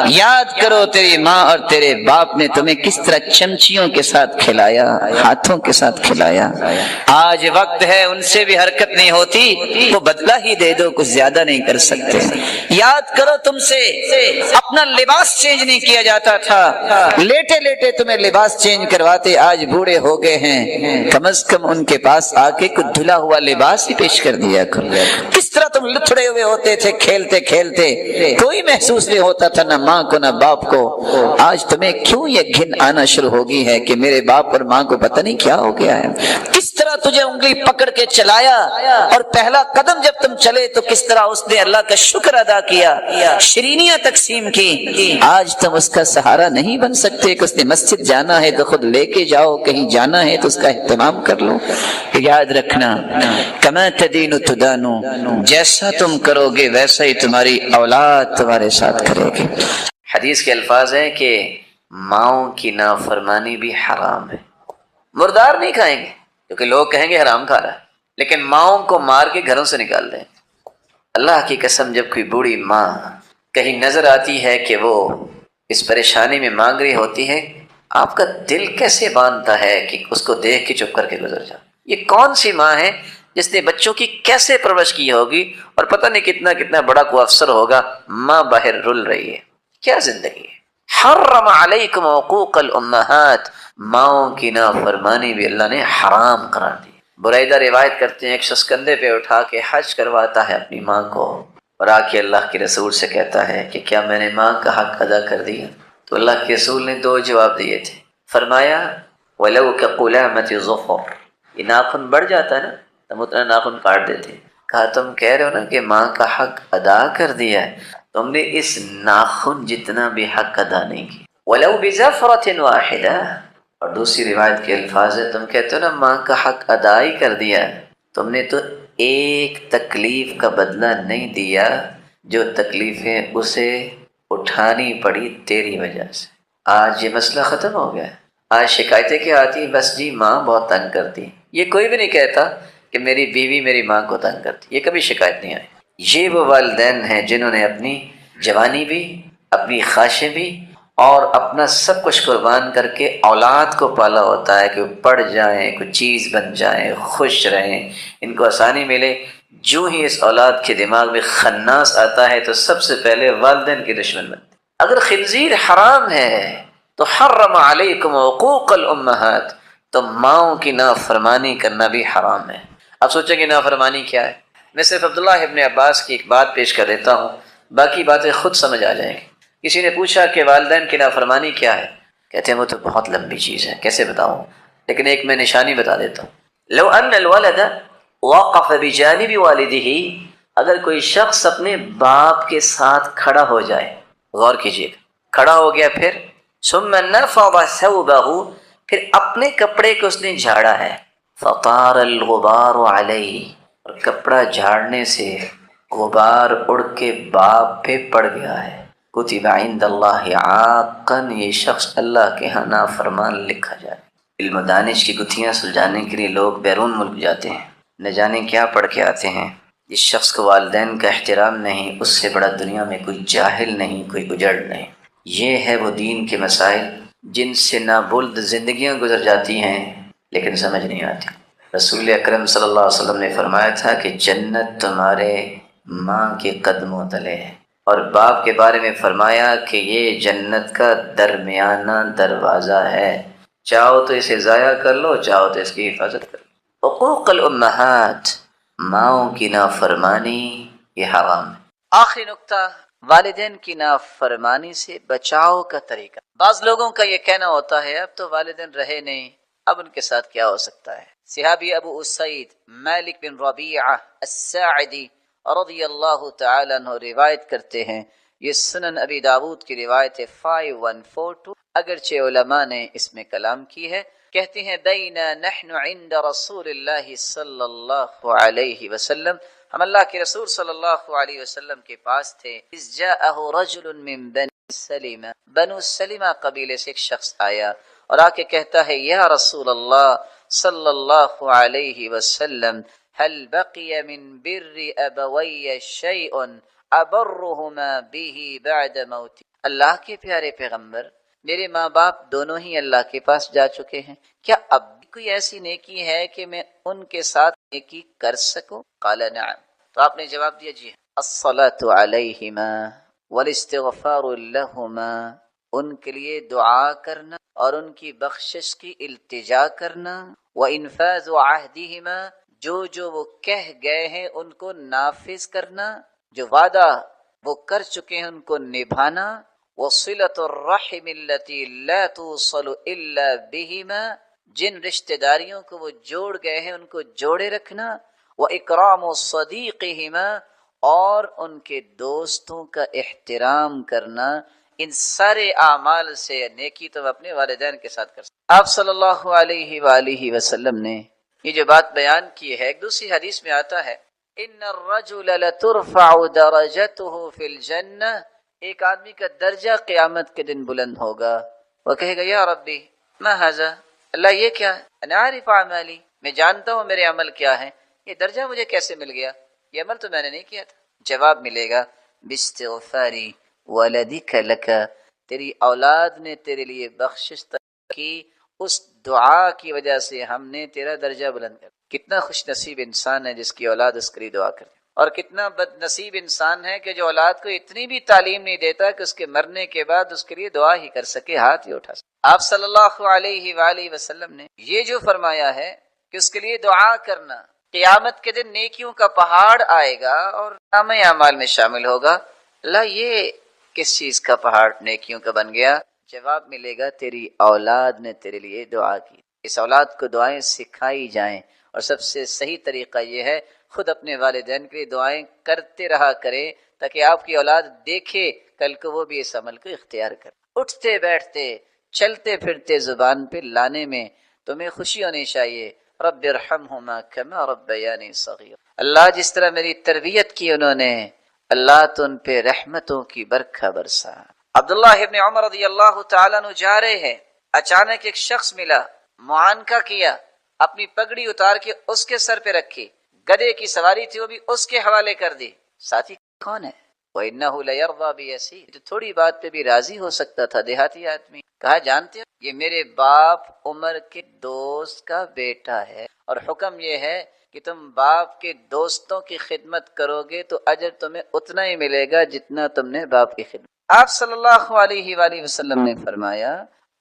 یاد کرو تیری ماں اور تیرے باپ نے تمہیں کس طرح چمچیوں کے ساتھ کھلایا، ہاتھوں کے ساتھ کھلایا۔ آج وقت ہے ان سے بھی حرکت نہیں ہوتی تو بدلہ ہی دے دو، کچھ زیادہ نہیں کر سکتے۔ یاد کرو تم سے اپنا لباس چینج نہیں کیا جاتا تھا، لیٹے لیٹے تمہیں لباس چینج کرواتے، آج بوڑھے ہو گئے ہیں، کم از کم ان کے پاس آ کے کچھ دھلا ہوا لباس ہی پیش کر دیا کرو۔ کس طرح تم لتھڑے ہوئے ہوتے تھے کھیلتے کھیلتے، کوئی محسوس نہیں ہوتا تھا نہ ماں کو نہ باپ کو۔ آج تمہیں کیوں یہ گھن آنا شروع ہو گئی ہے کہ میرے باپ اور ماں کو پتہ نہیں کیا ہو گیا ہے؟ کس طرح تجھے انگلی پکڑ کے چلایا اور پہلا قدم جب تم چلے تو کس طرح اس نے اللہ کا شکر ادا کیا، شرینیاں تقسیم کی۔ آج تم اس کا سہارا نہیں بن سکتے کہ اس نے مسجد جانا ہے تو خود لے کے جاؤ، کہیں جانا ہے تو اس کا اہتمام کر لو۔ یاد رکھنا کما تدین تدان، جیسا تم کرو گے ویسا ہی تمہاری اولاد تمہارے ساتھ کرے گی۔ حدیث کے الفاظ ہیں کہ ماؤں کی نافرمانی بھی حرام ہے۔ مردار نہیں کھائیں گے کیونکہ لوگ کہیں گے حرام کھا رہا ہے، لیکن ماؤں کو مار کے گھروں سے نکال دیں۔ اللہ کی قسم جب کوئی بوڑھی ماں کہیں نظر آتی ہے کہ وہ اس پریشانی میں مانگ رہی ہوتی ہے، آپ کا دل کیسے باندھتا ہے کہ اس کو دیکھ کے چپ کر کے گزر جاؤ۔ یہ کون سی ماں ہے جس نے بچوں کی کیسے پرورش کی ہوگی، اور پتہ نہیں کتنا کتنا بڑا کوئی افسر ہوگا، ماں باہر رل رہی ہے۔ کیا زندگی ہے؟ حرم علیکم حقوق الامہات، ماؤں کی نافرمانی بھی اللہ نے حرام قرار دی۔ بریدہ روایت کرتے ہیں ایک شخص کندھے پہ اٹھا کے حج کرواتا ہے اپنی ماں کو، اور آ کے اللہ کے رسول سے کہتا ہے کہ کیا میں نے ماں کا حق ادا کر دیا؟ تو اللہ کے رسول نے 2 جواب دیے تھے۔ فرمایا وَلَوْ كَقُلَامَةِ ظُفُرٍ، یہ ناخن بڑھ جاتا ہے نا تم اتنا ناخن کاٹ دیتے۔ کہا تم کہہ رہے ہو نا کہ ماں کا حق ادا کر دیا ہے، تم نے اس ناخن جتنا بھی حق ادا نہیں کیا۔ وَلَوْ بِزَفْرَةٍ وَاحِدَةٍ، اور دوسری روایت کے الفاظ ہے تم کہتے ہو نا ماں کا حق ادا ہی کر دیا ہے، تم نے تو ایک تکلیف کا بدلہ نہیں دیا جو تکلیفیں اسے اٹھانی پڑی تیری وجہ سے۔ آج یہ مسئلہ ختم ہو گیا ہے۔ آج شکایتیں کیا آتی ہیں؟ بس جی ماں بہت تنگ کرتی ہے۔ یہ کوئی بھی نہیں کہتا کہ میری بیوی میری ماں کو تنگ کرتی، یہ کبھی شکایت نہیں آئی۔ یہ وہ والدین ہیں جنہوں نے اپنی جوانی بھی، اپنی خواہشیں بھی اور اپنا سب کچھ قربان کر کے اولاد کو پالا ہوتا ہے کہ وہ پڑھ جائیں، کوئی چیز بن جائیں، خوش رہیں، ان کو آسانی ملے۔ جو ہی اس اولاد کے دماغ میں خناس آتا ہے تو سب سے پہلے والدین کے دشمن بنتے۔ اگر خنزیر حرام ہے تو حرم علیکم عقوق الامہات، تو ماؤں کی نافرمانی کرنا بھی حرام ہے۔ اب سوچیں کہ نافرمانی کیا ہے؟ میں صرف عبداللہ ابن عباس کی ایک بات پیش کر دیتا ہوں، باقی باتیں خود سمجھ آ جائیں گی۔ کسی نے پوچھا کہ والدین کی نافرمانی کیا ہے؟ کہتے ہیں وہ تو بہت لمبی چیز ہے، کیسے بتاؤں، لیکن ایک میں نشانی بتا دیتا ہوں۔ لو ان الولد وقف بجانب والدہ، اگر کوئی شخص اپنے باپ کے ساتھ کھڑا ہو جائے، غور کیجیے، کھڑا ہو گیا، پھر ثم نفض ثوبہ، پھر اپنے کپڑے کو اس نے جھاڑا ہے، فطار الغبار علیہ، اور کپڑا جھاڑنے سے غبار اڑ کے باپ پہ پڑ گیا ہے، کتب عند اللہ عاقا، یہ شخص اللہ کے ہاں نافرمان لکھا جائے۔ علم و دانش کی گتھیاں سلجھانے کے لیے لوگ بیرون ملک جاتے ہیں، نہ جانے کیا پڑھ کے آتے ہیں۔ جس شخص کو والدین کا احترام نہیں، اس سے بڑا دنیا میں کوئی جاہل نہیں، کوئی اجڑ نہیں۔ یہ ہے وہ دین کے مسائل جن سے نابلد زندگیاں گزر جاتی ہیں لیکن سمجھ نہیں آتی۔ رسول اکرم صلی اللہ علیہ وسلم نے فرمایا تھا کہ جنت تمہارے ماں کے قدموں تلے ہے، اور باپ کے بارے میں فرمایا کہ یہ جنت کا درمیانہ دروازہ ہے، چاہو تو اسے ضائع کر لو، چاہو تو اس کی حفاظت کر لو۔ حقوق الامہات، ماؤں کی نافرمانی، یہ حرام ہے۔ آخری نقطہ، والدین کی نافرمانی سے بچاؤ کا طریقہ۔ بعض لوگوں کا یہ کہنا ہوتا ہے اب تو والدین رہے نہیں، اب ان کے ساتھ کیا ہو سکتا ہے۔ صحابی ابو اسعید مالک بن ربیعہ الساعدی رضی اللہ تعالیٰ عنہ روایت کرتے ہیں، یہ سنن ابی داود کی روایت ہے 5142، اگرچہ علماء نے اس میں کلام کی ہے۔ کہتے ہیں بینا نحن عند رسول اللہ صلی اللہ علیہ وسلم، ہم اللہ کے رسول صلی اللہ علیہ وسلم کے پاس تھے، اذ جاءہ رجل من بنی سلیمہ، بنو سلیمہ قبیلے سے ایک شخص آیا اور آ کے کہتا ہے یا رسول اللہ صلی اللہ علیہ وسلم، هل بقي من بر ابوي شيء ابرهما به بعد موتي، اللہ کے پیارے پیغمبر، میرے ماں باپ دونوں ہی اللہ کے پاس جا چکے ہیں، کیا اب بھی کوئی ایسی نیکی ہے کہ میں ان کے ساتھ نیکی کر سکوں؟ قال نعم، تو آپ نے جواب دیا جی الصلاۃ علیہما والاستغفار لہما، ان کے لیے دعا کرنا اور ان کی بخشش کی التجا کرنا، وانفاذ عہدہما، جو وہ کہہ گئے ہیں ان کو نافذ کرنا، جو وعدہ وہ کر چکے ہیں ان کو نبھانا، وصلۃ الرحم التي لا توصل الا بہما، جن رشتہ داریوں کو وہ جوڑ گئے ہیں ان کو جوڑے رکھنا، واکرام صدیقہما، اور ان کے دوستوں کا احترام کرنا۔ ان سارے اعمال سے نیکی تو اپنے والدین کے ساتھ کر سکتے۔ آپ صلی اللہ علیہ وآلہ وسلم نے یہ جو بات بیان کی ہے، ایک دوسری حدیث میں آتا ہے ان الرجل لترفع درجته فی الجنہ، ایک آدمی کا درجہ قیامت کے دن بلند ہوگا، وہ کہے گا یا ربی ما ھذا، اللہ یہ کیا ہے، انا عارف اعمالی، میں جانتا ہوں میرے عمل کیا ہے، یہ درجہ مجھے کیسے مل گیا، یہ عمل تو میں نے نہیں کیا تھا۔ جواب ملے گا باستغفاری ولدک لک، تیری اولاد نے تیرے لیے بخشش کی، اس دعا کی وجہ سے ہم نے تیرا درجہ بلند کر۔ کتنا خوش نصیب انسان ہے جس کی اولاد اس کے لیے دعا کرے، اور کتنا بد نصیب انسان ہے کہ جو اولاد کو اتنی بھی تعلیم نہیں دیتا کہ اس کے مرنے کے بعد اس کے لیے دعا ہی کر سکے، ہاتھ ہی اٹھا سکے۔ آپ صلی اللہ علیہ وآلہ وسلم نے یہ جو فرمایا ہے کہ اس کے لیے دعا کرنا، قیامت کے دن نیکیوں کا پہاڑ آئے گا اور نامہ اعمال میں شامل ہوگا، اللہ یہ کس چیز کا پہاڑ نیکیوں کا بن گیا؟ جواب ملے گا تیری اولاد نے تیرے لیے دعا کی۔ اس اولاد کو دعائیں سکھائی جائیں، اور سب سے صحیح طریقہ یہ ہے خود اپنے والدین کے لیے دعائیں کرتے رہا کریں، تاکہ آپ کی اولاد دیکھے کل کو وہ بھی اس عمل کو اختیار کرے۔ اٹھتے بیٹھتے چلتے پھرتے زبان پہ لانے میں تمہیں خوشی ہونی چاہیے، رب ارحمہما کما ربیانی صغیر، اللہ جس طرح میری تربیت کی انہوں نے، اللہ تو ان پہ رحمتوں کی برکھا برسا۔ عبداللہ ابن عمر رضی اللہ تعالیٰ عنہ جا رہے ہیں، اچانک ایک شخص ملا، معانقہ کیا، اپنی پگڑی اتار کے اس کے سر پہ رکھی، گدھے کی سواری تھی وہ بھی اس کے حوالے کر دی۔ ساتھی کون ہے؟ وَإِنَّهُ لَيَرْضَى بِيَسِيرٍ، تو تھوڑی بات پہ بھی راضی ہو سکتا تھا، دیہاتی آدمی۔ کہا جانتے ہو یہ میرے باپ عمر کے دوست کا بیٹا ہے، اور حکم یہ ہے کہ تم باپ کے دوستوں کی خدمت کرو گے تو اجر تمہیں اتنا ہی ملے گا جتنا تم نے باپ کی خدمت۔ آپ صلی اللہ علیہ وآلہ وسلم نے فرمایا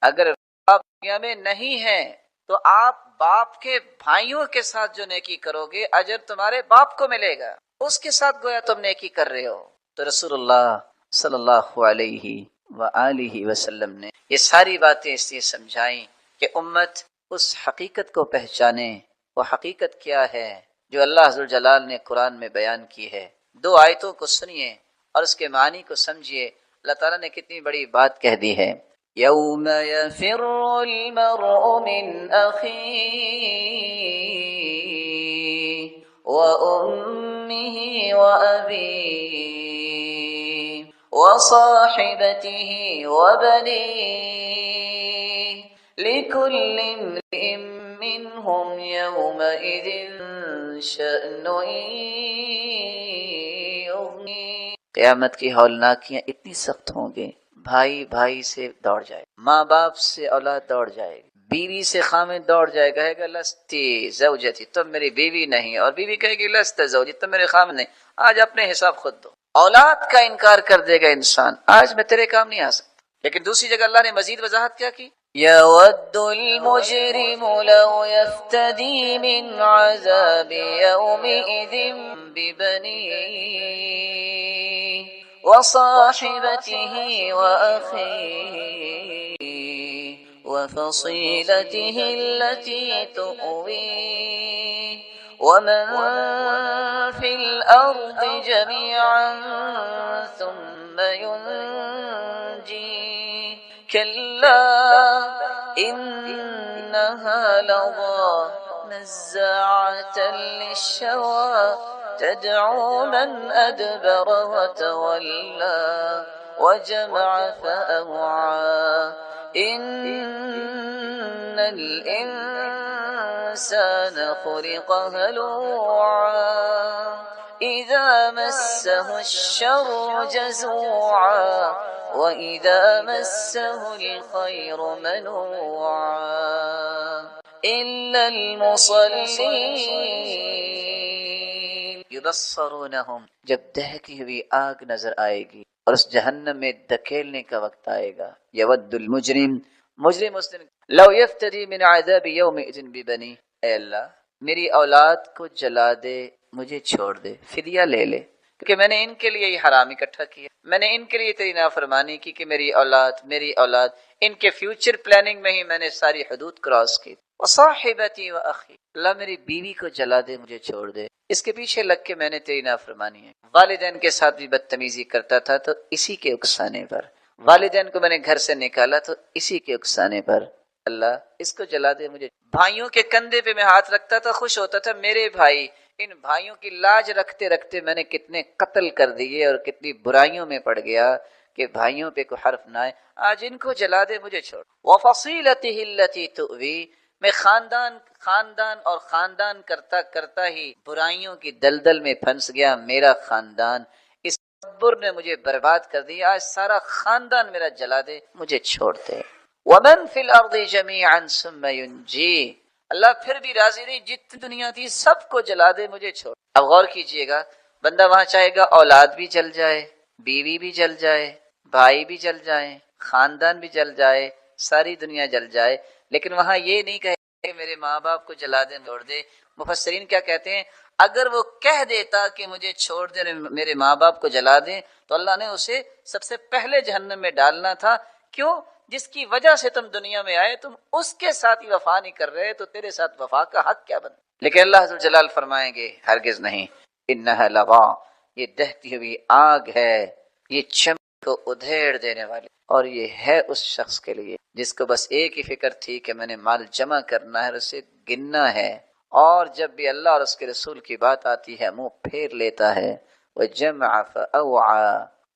اگر باپ دنیا میں نہیں ہے تو آپ باپ کے بھائیوں کے ساتھ جو نیکی کرو گے اجر تمہارے باپ کو ملے گا، اس کے ساتھ گویا تم نیکی کر رہے ہو۔ تو رسول اللہ صلی اللہ علیہ وآلہ وسلم نے یہ ساری باتیں اس لیے سمجھائیں کہ امت اس حقیقت کو پہچانے۔ وہ حقیقت کیا ہے جو اللہ ذوالجلال نے قرآن میں بیان کی ہے؟ دو آیتوں کو سنیے اور اس کے معنی کو سمجھیے۔ اللہ تعالیٰ نے کتنی بڑی بات کہہ دی ہے۔ یوم یفر المرء من اخیہ وامہ وابیہ وصاحبته وبنيه لكل امرئ منهم يومئذ شأن يغنيه۔ قیامت کی ہولناکیاں اتنی سخت ہوں گی، بھائی بھائی سے دوڑ جائے، ماں باپ سے اولاد دوڑ جائے گی، بیوی سے خامد دوڑ جائے، کہے گا لستی زوجتی، تم میری بیوی نہیں، اور بیوی کہے گی لست زوجی، تم میرے خامد نہیں، آج اپنے حساب خود دو۔ اولاد کا انکار کر دے گا انسان، آج میں تیرے کام نہیں آ سکتا۔ لیکن دوسری جگہ اللہ نے مزید وضاحت کیا کی؟ یود المجرم لو یفتدی من عذاب یومئذ ببنیہ وصاحبته وأخيه وفصيلته التي تؤويه ومن في الأرض جميعا ثم ينجيه كلا إنها لظى نزاعة للشوى تدعو من أدبر وتولى وجمع فأوعى إن الإنسان خلق هلوعا إذا مسه الشر جزوعا وإذا مسه الخير منوعا إلا المصلين یبصرونہم، جب دہتی ہوئی آگ نظر آئے گی اور اس جہنم میں دھکیلنے کا وقت آئے گا۔ یود المجرم، مجرم اس دن لو یفتدی من عذاب یومئذ ببنی، اے اللہ میری اولاد کو جلا دے، مجھے چھوڑ دے، فدیہ لے لے، کیونکہ میں نے ان کے لیے یہ حرام اکٹھا کیا، میں نے ان کے لیے تیری نافرمانی کی کہ میری اولاد ان کے فیوچر پلاننگ میں ہی میں نے ساری حدود کراس کی۔ وصاحبتی واخی، اللہ میری بیوی کو جلا دے، مجھے چھوڑ دے، اس کے پیچھے لگ کے میں نے تیری نافرمانی ہے۔ والدین کے ساتھ بھی بدتمیزی کرتا تھا تو اسی کے اکسانے پر، والدین کو میں نے گھر سے نکالا تو اسی کے اکسانے پر، اللہ اس کو جلا دے مجھے۔ بھائیوں کے کندھے پہ میں ہاتھ رکھتا تھا، خوش ہوتا تھا میرے بھائی، ان بھائیوں کی لاج رکھتے رکھتے میں نے کتنے قتل کر دیے اور کتنی برائیوں میں پڑ گیا کہ بھائیوں پہ کوئی حرف نہ آئے، آج ان کو جلا دے، مجھے چھوڑ۔ وَفَصِيلَتِهِ الَّتِي تُؤْوِي، میں خاندان کرتا کرتا ہی برائیوں کی دلدل میں پھنس گیا، میرا خاندان اس تکبر نے مجھے برباد کر دیا، آج سارا خاندان میرا جلا دے، مجھے چھوڑ دے۔ وَمَن فِي الْأَرْضِ جَمِيعًا ثُمَّ يُنْجِيهِ، اللہ پھر بھی راضی نہیں، جتنی دنیا تھی سب کو جلا دے، مجھے چھوڑ۔ اب غور کیجئے گا، بندہ وہاں چاہے گا اولاد بھی جل جائے، بیوی بھی جل جائے، بھائی بھی جل جائیں، خاندان بھی جل جائے، ساری دنیا جل جائے، لیکن وہاں یہ نہیں کہے کہ میرے ماں باپ کو جلا دے، چھوڑ دے۔ مفسرین کیا کہتے ہیں، اگر وہ کہہ دیتا کہ مجھے چھوڑ دے، میرے ماں باپ کو جلا دیں، تو اللہ نے اسے سب سے پہلے جہنم میں ڈالنا تھا۔ کیوں؟ جس کی وجہ سے تم دنیا میں آئے، تم اس کے ساتھ ہی وفا نہیں کر رہے، تو تیرے ساتھ وفا کا حق کیا بنتا؟ لیکن اللہ عز و جلال فرمائیں گے ہرگز نہیں، انہا لظا، یہ دہتی ہوئی آگ ہے، یہ چمک کو ادھیڑ دینے والی، اور یہ ہے اس شخص کے لیے جس کو بس ایک ہی فکر تھی کہ میں نے مال جمع کرنا ہے اور اسے گننا ہے، اور جب بھی اللہ اور اس کے رسول کی بات آتی ہے منہ پھیر لیتا ہے۔ وَجَمْعَ فَأَوْعَى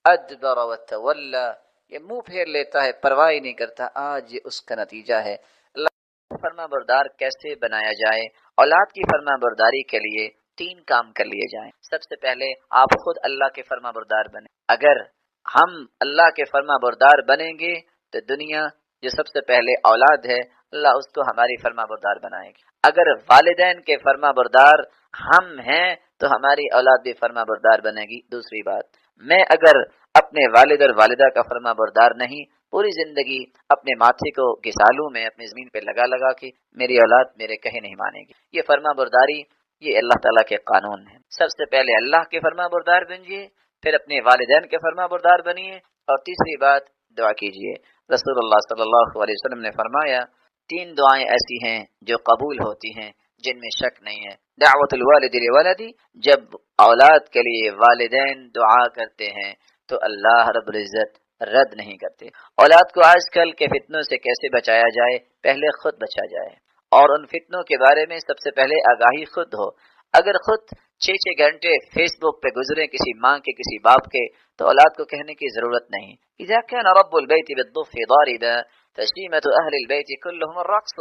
أَدْبَرَ وَتَوَلَّى، یہ منہ پھیر لیتا ہے، پرواہ ہی نہیں کرتا، آج یہ اس کا نتیجہ ہے۔ اللہ فرما بردار کیسے بنایا جائے؟ اولاد کی فرما برداری کے لیے 3 کام کر لیے جائیں۔ سب سے پہلے آپ خود اللہ کے فرما بردار بنیں۔ اگر ہم اللہ کے فرما بردار بنیں گے تو دنیا جو سب سے پہلے اولاد ہے، اللہ اس کو ہماری فرما بردار بنائے گی۔ اگر والدین کے فرما بردار ہم ہیں تو ہماری اولاد بھی فرما بردار بنے گی۔ دوسری بات، میں اگر اپنے والد اور والدہ کا فرما بردار نہیں، پوری زندگی اپنے ماتھے کو گسالوں میں اپنی زمین پہ لگا لگا کے میری اولاد میرے کہے نہیں مانے گی۔ یہ فرما برداری یہ اللہ تعالیٰ کے قانون ہے۔ سب سے پہلے اللہ کے فرما بردار بنیے، پھر اپنے والدین کے فرما بردار بنیے، اور تیسری بات دعا کیجیے۔ رسول اللہ صلی اللہ علیہ وسلم نے فرمایا 3 دعائیں ایسی ہیں جو قبول ہوتی ہیں جن میں شک نہیں ہے۔ دعوت الوالد لولدی، جب اولاد کے لیے والدین دعا کرتے ہیں تو اللہ رب العزت رد نہیں کرتے۔ اولاد کو آج کل کے فتنوں سے کیسے بچایا جائے؟ پہلے خود بچا جائے، اور ان فتنوں کے بارے میں سب سے پہلے آگاہی خود ہو۔ اگر خود 6 گھنٹے فیس بک پہ گزرے کسی ماں کے کسی باپ کے، تو اولاد کو کہنے کی ضرورت نہیں۔ اذا كان رب البيت بالضف ضاربا تشیمۃ اہل البیت كلهم الرقص،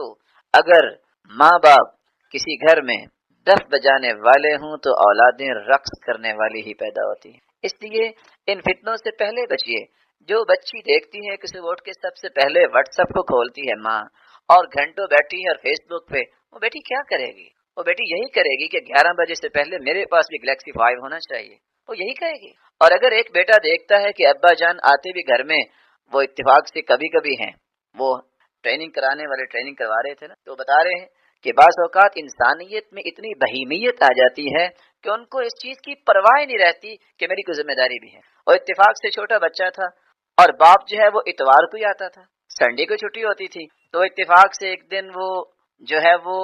اگر ماں باپ کسی گھر میں دف بجانے والے ہوں تو اولادیں رقص کرنے والی ہی پیدا ہوتی ہیں۔ اس لیے ان فتنوں سے پہلے بچیے۔ جو بچی دیکھتی ہے کسی ووٹ کے سب سے پہلے واٹس ایپ کو کھولتی ہے ماں، اور گھنٹوں بیٹھی ہے اور فیس بک پہ، وہ بیٹی کیا کرے گی؟ وہ بیٹی یہی کرے گی کہ 11 بجے سے پہلے میرے پاس بھی گلیکسی 5 ہونا چاہیے، وہ یہی کہے گی۔ اور اگر ایک بیٹا دیکھتا ہے کہ ابا جان آتے بھی گھر میں وہ اتفاق سے کبھی کبھی ہیں، وہ ٹریننگ کرانے والے ٹریننگ کروا رہے تھے نا، تو بتا رہے ہیں کہ بعض اوقات انسانیت میں اتنی بہیمیت آ جاتی ہے کہ ان کو اس چیز کی پرواہ نہیں رہتی کہ میری کوئی ذمہ داری بھی ہے۔ اور اتفاق سے چھوٹا بچہ تھا اور باپ جو ہے وہ اتوار کو ہی آتا تھا، سنڈے کو چھٹی ہوتی تھی، تو اتفاق سے ایک دن وہ جو ہے وہ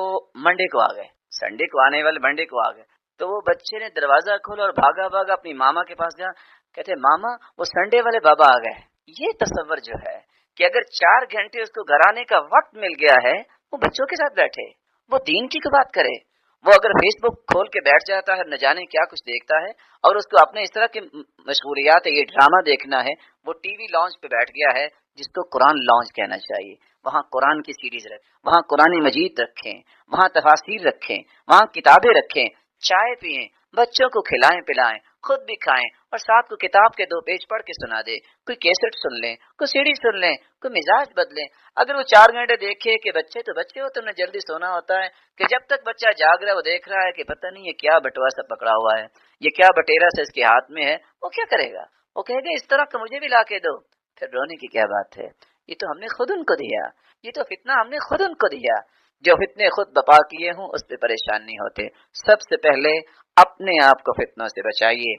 منڈے کو آ گئے، سنڈے کو آنے والے منڈے کو آ گئے۔ تو وہ بچے نے دروازہ کھولا اور بھاگا بھاگا اپنی ماما کے پاس گیا، کہتے ماما وہ سنڈے والے بابا آ گئے۔ یہ تصور جو ہے کہ اگر 4 گھنٹے اس کو گھر آنے کا وقت مل گیا ہے، وہ بچوں کے ساتھ بیٹھے، وہ دین کی بات کرے۔ وہ اگر فیس بک کھول کے بیٹھ جاتا ہے، نہ جانے کیا کچھ دیکھتا ہے، اور اس کو اپنے اس طرح کی مشغولیات ہے، یہ ڈرامہ دیکھنا ہے، وہ ٹی وی لانچ پہ بیٹھ گیا ہے جس کو قرآن لانچ کہنا چاہیے۔ وہاں قرآن کی سیریز رکھیں، وہاں قرآن مجید رکھیں، وہاں تفاسیر رکھیں، وہاں کتابیں رکھیں، چائے پئیں، بچوں کو کھلائیں پلائیں، خود بھی کھائیں، اور ساتھ کو کتاب کے 2 پیج پڑھ کے سنا دے، کوئی کیسٹ سن لیں، کوئی سیڈی سن لیں، کوئی مزاج بدلیں۔ اگر وہ 4 گھنٹے دیکھے کہ بچے تو بچے ہوتے انہیں جلدی سونا ہوتا ہے، کہ جب تک بچہ جاگ رہا ہے وہ دیکھ رہا ہے کہ پتہ نہیں یہ کیا بٹوا سا پکڑا ہوا ہے، یہ کیا بٹیرا سے اس کے ہاتھ میں ہے، وہ کیا کرے گا؟ وہ کہے گا اس طرح کا مجھے بھی لا کے دو۔ پھر رونے کی کیا بات ہے؟ یہ تو ہم نے خود ان کو دیا، یہ تو فتنہ ہم نے خود ان کو دیا۔ جو فتنے خود بپا کیے ہوں اس پہ پریشان نہیں ہوتے۔ سب سے پہلے اپنے آپ کو فتنوں سے بچائیے۔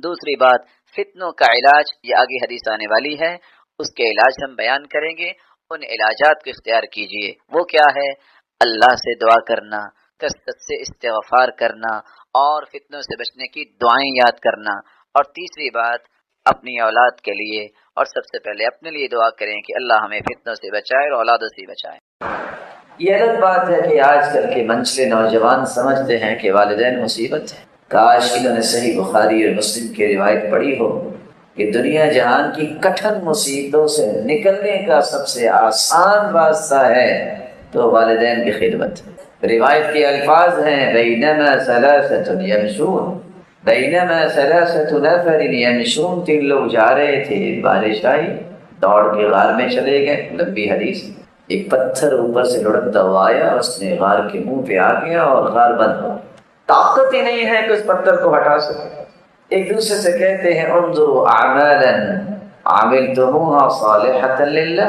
دوسری بات، فتنوں کا علاج، یہ آگے حدیث آنے والی ہے، اس کے علاج ہم بیان کریں گے۔ ان علاجات کو اختیار کیجئے۔ وہ کیا ہے؟ اللہ سے دعا کرنا، کثرت سے استغفار کرنا، اور فتنوں سے بچنے کی دعائیں یاد کرنا۔ اور تیسری بات، اپنی اولاد کے لیے اور سب سے پہلے اپنے لیے دعا کریں کہ اللہ ہمیں فتنوں سے بچائے اور اولادوں سے بچائے۔ یہ الگ بات ہے کہ آج کل کے منچلے نوجوان سمجھتے ہیں کہ والدین مصیبت ہے۔ کاش انہوں نے صحیح بخاری اور مسلم کی روایت پڑھی ہو کہ دنیا جہان کی کٹھن مصیبتوں سے نکلنے کا سب سے آسان راستہ ہے تو والدین کی خدمت۔ روایت کے الفاظ ہیں بینما ثلاثۃ یمشون، بینما ثلاثۃ نفر یمشون، 3 لوگ جا رہے تھے، بارش آئی، دوڑ کے غار میں چلے گئے، لمبی حدیث۔ ایک پتھر اوپر سے لڑکتا ہوا آیا، اس نے غار کے منہ پہ آ گیا اور غار بند ہو، طاقت ہی نہیں ہے کہ اس پتھر کو ہٹا سکے۔ ایک دوسرے سے کہتے ہیں انظروا اعمالا عملتموها صالحة للہ،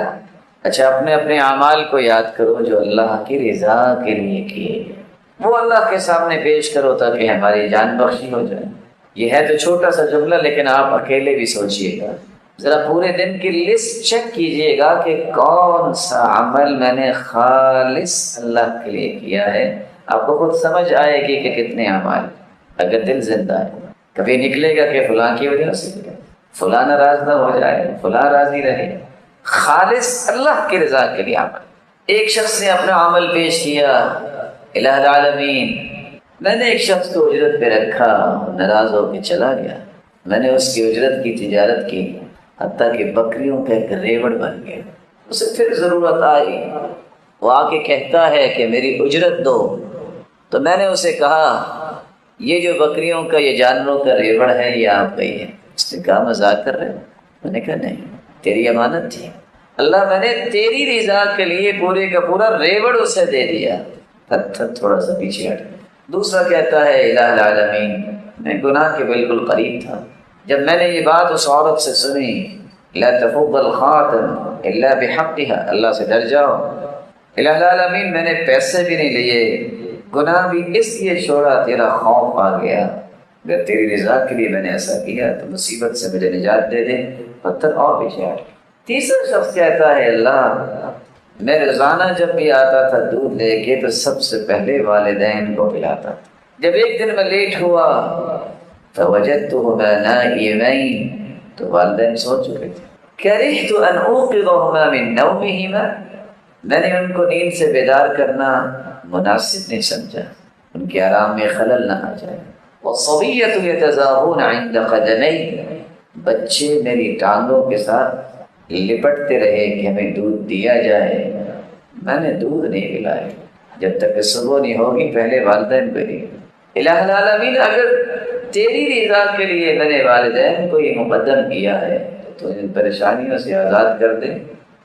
اچھا اپنے اپنے اعمال کو یاد کرو جو اللہ کی رضا کے لیے کیے، وہ اللہ کے سامنے پیش کرو تاکہ ہماری جان بخشی ہو جائے۔ یہ ہے تو چھوٹا سا جملہ، لیکن آپ اکیلے بھی سوچئے گا، ذرا پورے دن کی لسٹ چیک کیجئے گا کہ کون سا عمل میں نے خالص اللہ کے لیے کیا ہے۔ آپ کو خود سمجھ آئے گی کہ کتنے اعمال، اگر دل زندہ ہے۔ کبھی نکلے گا کہ فلاں کی وجہ سے فلاں ناراض نہ ہو جائے، فلاں راضی رہے، خالص اللہ کی رضا کے لیے عمل۔ ایک شخص نے اپنا عمل پیش کیا، الہ العالمین میں نے ایک شخص کو اجرت پہ رکھا، ناراض ہو کے چلا گیا، میں نے اس کی اجرت کی تجارت کی، حتیٰ کہ بکریوں کا ایک ریوڑ بن گیا۔ اسے پھر ضرورت آئی، وہ آ کے کہتا ہے کہ میری اجرت دو، تو میں نے اسے کہا یہ جو بکریوں کا یہ جانوروں کا ریوڑ ہے یہ آپ کا ہی ہے۔ اس نے کہا مذاق کر رہے ہو؟ میں نے کہا نہیں، تیری امانت تھی اللہ، میں نے تیری رضا کے لیے پورے کا پورا ریوڑ اسے دے دیا۔ پتھر تھوڑا سا پیچھے ہٹ۔ دوسرا کہتا ہے الہ العالمین، میں گناہ کے بالکل قریب تھا، جب میں نے یہ بات اس عورت سے سنی، لا تفض الخاتم الا بحقها، اللہ سے ڈر جاؤ۔ الہ العالمین، میں نے پیسے بھی نہیں لیے، گناہ بھی اس لیے چھوڑا تیرا خوف آ گیا، اگر تیری رضا کے لیے میں نے ایسا کیا تو مصیبت سے مجھے نجات دے دے۔ پتھر اور پیچھے ہٹ۔ تیسرا شخص کہتا ہے اللہ، میں روزانہ جب بھی آتا تھا دودھ لے کے تو سب سے پہلے والدین کو پلاتا تھا، جب ایک دن میں لیٹ ہوا فوجدتهما نائمین، تو والدین سو چکے تھے، کرہت ان اوقظهما من نومهما، میں نے ان کو نیند سے بیدار کرنا مناسب نہیں سمجھا، ان کے آرام میں خلل نہ آ جائے۔ والصبیۃ یتزاحون عند قدمی، بچے میری ٹانگوں کے ساتھ لپٹتے رہے کہ ہمیں دودھ دیا جائے، میں نے دودھ نہیں پلایا جب تک کہ صبح نہیں ہوگی، پہلے والدین کو دی۔ الہ العالمین، اگر تیری رضا کے لیے میں نے والدین کو یہ مقدم کیا ہے تو ان پریشانیوں سے آزاد کر دے۔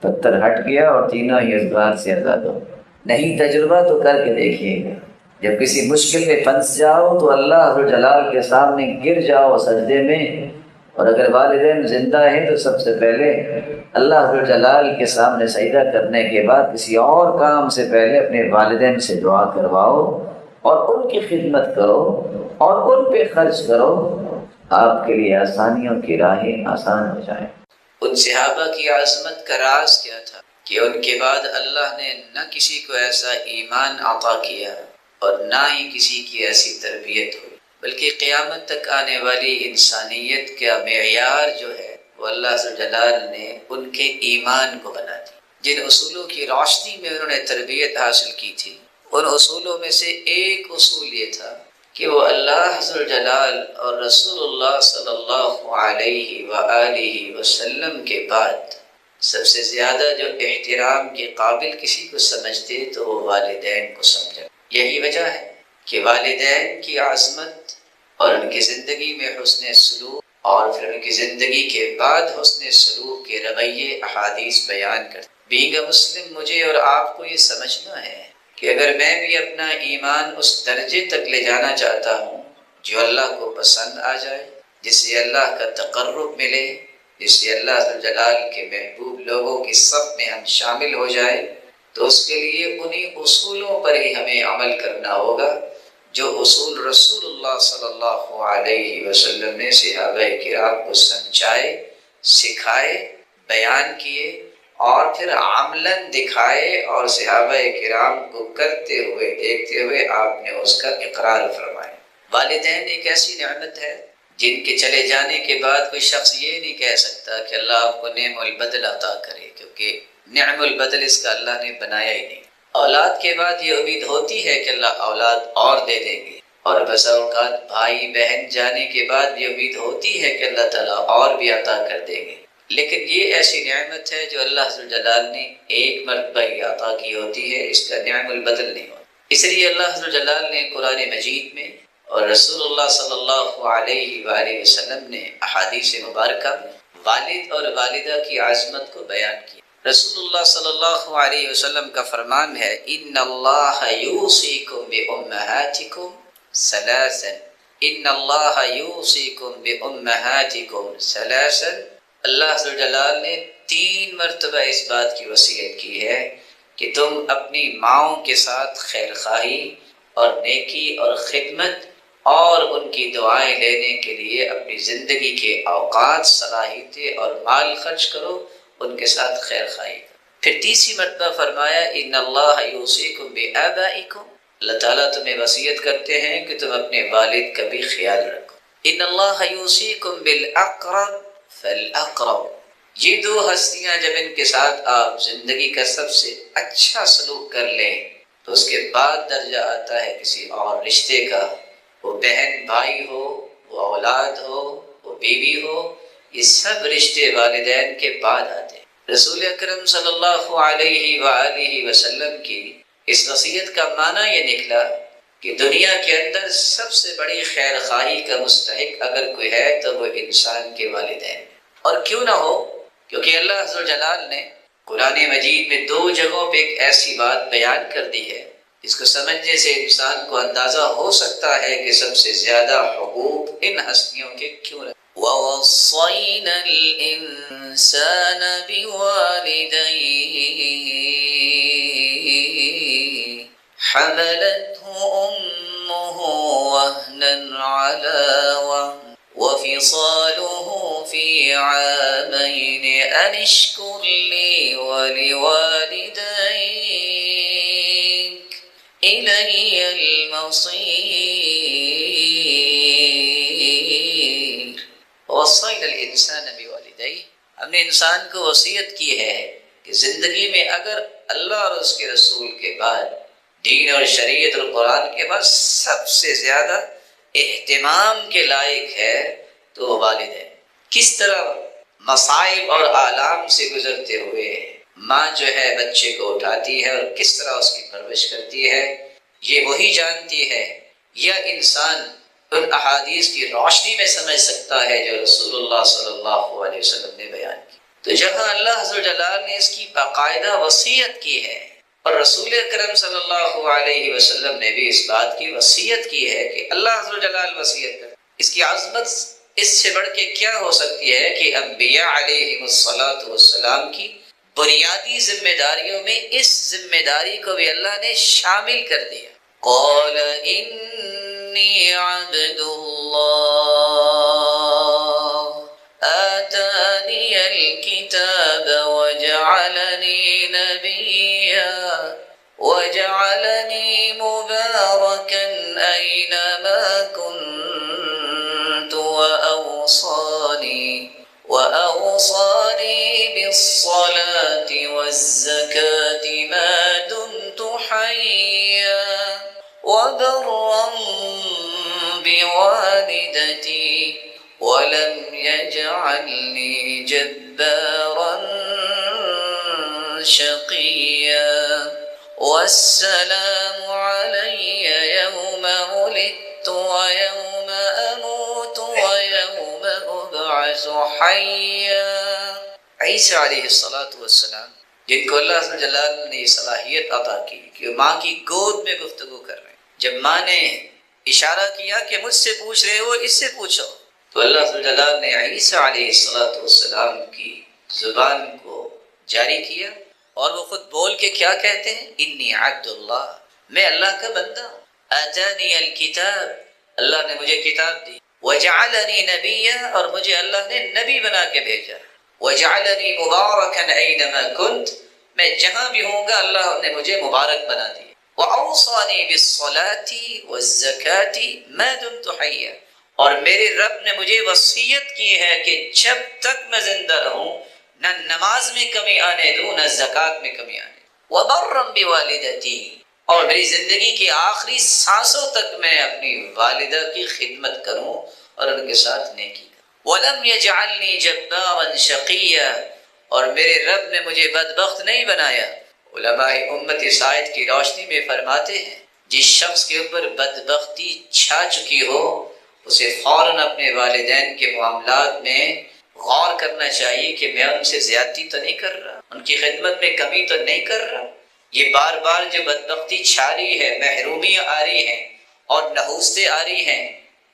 پتھر ہٹ گیا اور تینوں ہی ازدواج سے آزاد ہو۔ نہیں تجربہ تو کر کے دیکھیے گا، جب کسی مشکل میں پھنس جاؤ تو اللہ عز و جلال کے سامنے گر جاؤ سجدے میں، اور اگر والدین زندہ ہیں تو سب سے پہلے اللہ عز و جلال کے سامنے سجدہ کرنے کے بعد کسی اور کام سے پہلے اپنے والدین سے دعا کرواؤ اور ان کی خدمت کرو اور ان پہ خرچ کرو، آپ کے لیے آسانیوں کی راہیں آسان ہو جائیں۔ ان صحابہ کی عظمت کا راز کیا تھا کہ ان کے بعد اللہ نے نہ کسی کو ایسا ایمان عطا کیا اور نہ ہی کسی کی ایسی تربیت ہوئی، بلکہ قیامت تک آنے والی انسانیت کا معیار جو ہے وہ اللہ عز و جلال نے ان کے ایمان کو بنا دیا۔ جن اصولوں کی روشنی میں انہوں نے تربیت حاصل کی تھی، ان اصولوں میں سے ایک اصول یہ تھا کہ وہ اللہ عز و جلال اور رسول اللہ صلی اللہ علیہ وآلہ وسلم کے بعد سب سے زیادہ جو احترام کے قابل کسی کو سمجھتے تو وہ والدین کو سمجھا۔ یہی وجہ ہے کہ والدین کی عظمت اور ان کی زندگی میں حسن سلوک اور پھر ان کی زندگی کے بعد حسن سلوک کے رویے احادیث بیان کرتے۔ بینگ اے مسلم، مجھے اور آپ کو یہ سمجھنا ہے کہ اگر میں بھی اپنا ایمان اس درجے تک لے جانا چاہتا ہوں جو اللہ کو پسند آ جائے، جس سے اللہ کا تقرب ملے، جس سے اللہ عز و جلال کے محبوب لوگوں کی صف میں ہم شامل ہو جائے، تو اس کے لیے انہی اصولوں پر ہی ہمیں عمل کرنا ہوگا جو اصول رسول اللہ صلی اللہ علیہ وسلم نے صحابہ کرام کو سمجھائے، سکھائے، بیان کیے اور پھر عملاً دکھائے، اور صحابہ کرام کو کرتے ہوئے دیکھتے ہوئے آپ نے اس کا اقرار فرمایا۔ والدین ایک ایسی نعمت ہے جن کے چلے جانے کے بعد کوئی شخص یہ نہیں کہہ سکتا کہ اللہ آپ کو نعم البدل عطا کرے، کیونکہ نعم البدل اس کا اللہ نے بنایا ہی نہیں۔ اولاد کے بعد یہ امید ہوتی ہے کہ اللہ اولاد اور دے دیں گے، اور بسا اوقات بھائی بہن جانے کے بعد یہ امید ہوتی ہے کہ اللہ تعالیٰ اور بھی عطا کر دیں گے، لیکن یہ ایسی نعمت ہے جو اللہ عز و جلال نے ایک مرتبہ ہی عطا کی ہوتی ہے، اس کا نعم البدل نہیں ہوتا۔ اس لیے اللہ عز و جلال نے قرآن مجید میں اور رسول اللہ صلی اللہ علیہ وآلہ وسلم نے احادیث مبارکہ میں والد اور والدہ کی عظمت کو بیان کیا۔ رسول اللہ صلی اللہ علیہ وسلم کا فرمان ہے ان اللہ یوصیکم بامہاتکم ثلاثا، ان اللہ یوصیکم بامہاتکم ثلاثا، اللہ عز و جلال نے 3 مرتبہ اس بات کی وصیت کی ہے کہ تم اپنی ماؤں کے ساتھ خیر خواہی اور نیکی اور خدمت اور ان کی دعائیں لینے کے لیے اپنی زندگی کے اوقات، صلاحیتیں اور مال خرچ کرو، ان کے ساتھ خیر خواہی۔ پھر تیسری مرتبہ فرمایا ان اللہ یوصیکم بآبائکم، اللہ تعالیٰ تمہیں وصیت کرتے ہیں کہ تم اپنے والد کا بھی خیال رکھو۔ ان اللہ یوصیکم بالاقرب فالاقرب، یہ 2 ہستیاں جب ان کے ساتھ آپ زندگی کا سب سے اچھا سلوک کر لیں تو اس کے بعد درجہ آتا ہے کسی اور رشتے کا، وہ بہن بھائی ہو، وہ اولاد ہو، وہ بیوی ہو، یہ سب رشتے والدین کے بعد آتے ہیں۔ رسول اکرم صلی اللہ علیہ وآلہ وسلم کی اس وصیت کا معنی یہ نکلا کہ دنیا کے اندر سب سے بڑی خیر خواہی کا مستحق اگر کوئی ہے تو وہ انسان کے والدین، اور کیوں نہ ہو، کیونکہ اللہ عز و جلال نے قرآن مجید میں 2 جگہوں پہ ایک ایسی بات بیان کر دی ہے جس کو سمجھنے سے انسان کو اندازہ ہو سکتا ہے کہ سب سے زیادہ حقوق ان ہستیوں کے کیوں رہے۔ وَوَصَّيْنَا الْإِنسَانَ بِوَالِدَيْهِ حَمَلَتْهُ أُمُّهُ وَهْنًا عَلَى وَهْنٍ وَفِصَالُهُ فِي عَامَيْنِ أَنِ اشْكُرْ لِي وَلِوَالِدَيْكَ إِلَيَّ الْمَصِيرُ۔ وَوَصَّيْنَا الْإِنسَانَ بِوَالِدَيْهِ، ہم نے انسان کو وصیت کی ہے کہ زندگی میں اگر اللہ اور اس کے رسول کے بعد، دین اور شریعت اور قرآن کے بعد سب سے زیادہ اہتمام کے لائق ہے تو وہ والدین۔ کس طرح مصائب اور آلام سے گزرتے ہوئے ماں جو ہے بچے کو اٹھاتی ہے اور کس طرح اس کی پرورش کرتی ہے، یہ وہی جانتی ہے، یا انسان ان احادیث کی روشنی میں سمجھ سکتا ہے جو رسول اللہ صلی اللہ علیہ وسلم نے بیان کی۔ تو جہاں اللہ عز و جلال نے اس کی باقاعدہ وصیت کی ہے اور رسول اکرم صلی اللہ علیہ وسلم نے بھی اس بات کی وصیت کی ہے کہ اللہ عز و جلال وصیت کرے، اس کی عظمت اس سے بڑھ کے کیا ہو سکتی ہے کہ انبیاء علیہم الصلاۃ والسلام کی بنیادی ذمہ داریوں میں اس ذمہ داری کو بھی اللہ نے شامل کر دیا۔ قال انی عبد اللہ آتانی الکتاب وجعلنی نبیا وجعلنی مبارکا اینما کنت وأوصاني بالصلاة والزكاة ما دمت حيا وبرا بوالدتي ولم يجعلني جبارا شقيا والسلام علي يوم ولدت ويوم أموت ويوم أبعث حيا۔ عیسیٰ علیہ السلام جن کو اللہ عز و جلال نے یہ صلاحیت عطا کی کہ ماں کی گود میں گفتگو کر رہے ہیں، جب ماں نے اشارہ کیا کہ مجھ سے پوچھ رہے ہو اس سے پوچھو، تو اللہ عز و جلال نے عیسیٰ علیہ السلام کی زبان کو جاری کیا اور وہ خود بول کے کیا کہتے ہیں؟ انی عبد اللہ، میں اللہ کا بندہ ہوں، آتانی الکتاب، اللہ نے مجھے کتاب دی، وجعلنی نبیا، اور مجھے اللہ نے نبی بنا کے بھیجا، وجعلنی مبارکا اینما کنت، میں جہاں بھی ہوں گا اللہ نے مجھے مبارک بنا دیا، وأوصانی بالصلاة والزکاة ما دمت حیا، اور میرے رب نے مجھے وصیت کی ہے کہ جب تک میں زندہ رہوں نہ نماز میں کمی آنے دوں نہ زکوٰۃ میں کمی آنے دوں، وبرا بوالدتی، اور میری زندگی کی آخری سانسوں تک میں اپنی والدہ کی خدمت کروں اور ان کے ساتھ نیکی کروں، ولم یجعلنی جبارا شقیا، اور میرے رب نے مجھے بدبخت نہیں بنایا۔ علماء امت اس آیت کی روشنی میں فرماتے ہیں جس شخص کے اوپر بدبختی چھا چکی ہو اسے فوراً اپنے والدین کے معاملات میں غور کرنا چاہیے کہ میں ان سے زیادتی تو نہیں کر رہا، ان کی خدمت میں کمی تو نہیں کر رہا۔ یہ بار بار جو بدبختی چھا رہی ہے، محرومیاں آ رہی ہیں اور نحوستیں آ رہی ہیں،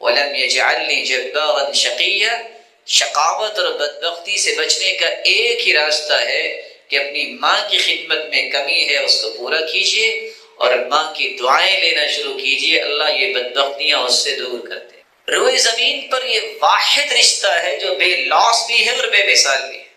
وَلَمْ يَجْعَلْنِي جَبَّارًا شَقِيًّا، شقاوت اور بدبختی سے بچنے کا ایک ہی راستہ ہے کہ اپنی ماں کی خدمت میں کمی ہے اس کو پورا کیجیے اور ماں کی دعائیں لینا شروع کیجیے، اللہ یہ بدبختیاں اس سے دور کرتے ہیں۔ روئے زمین پر یہ واحد رشتہ ہے جو بے لوث بھی ہے اور بے مثال بھی ہے۔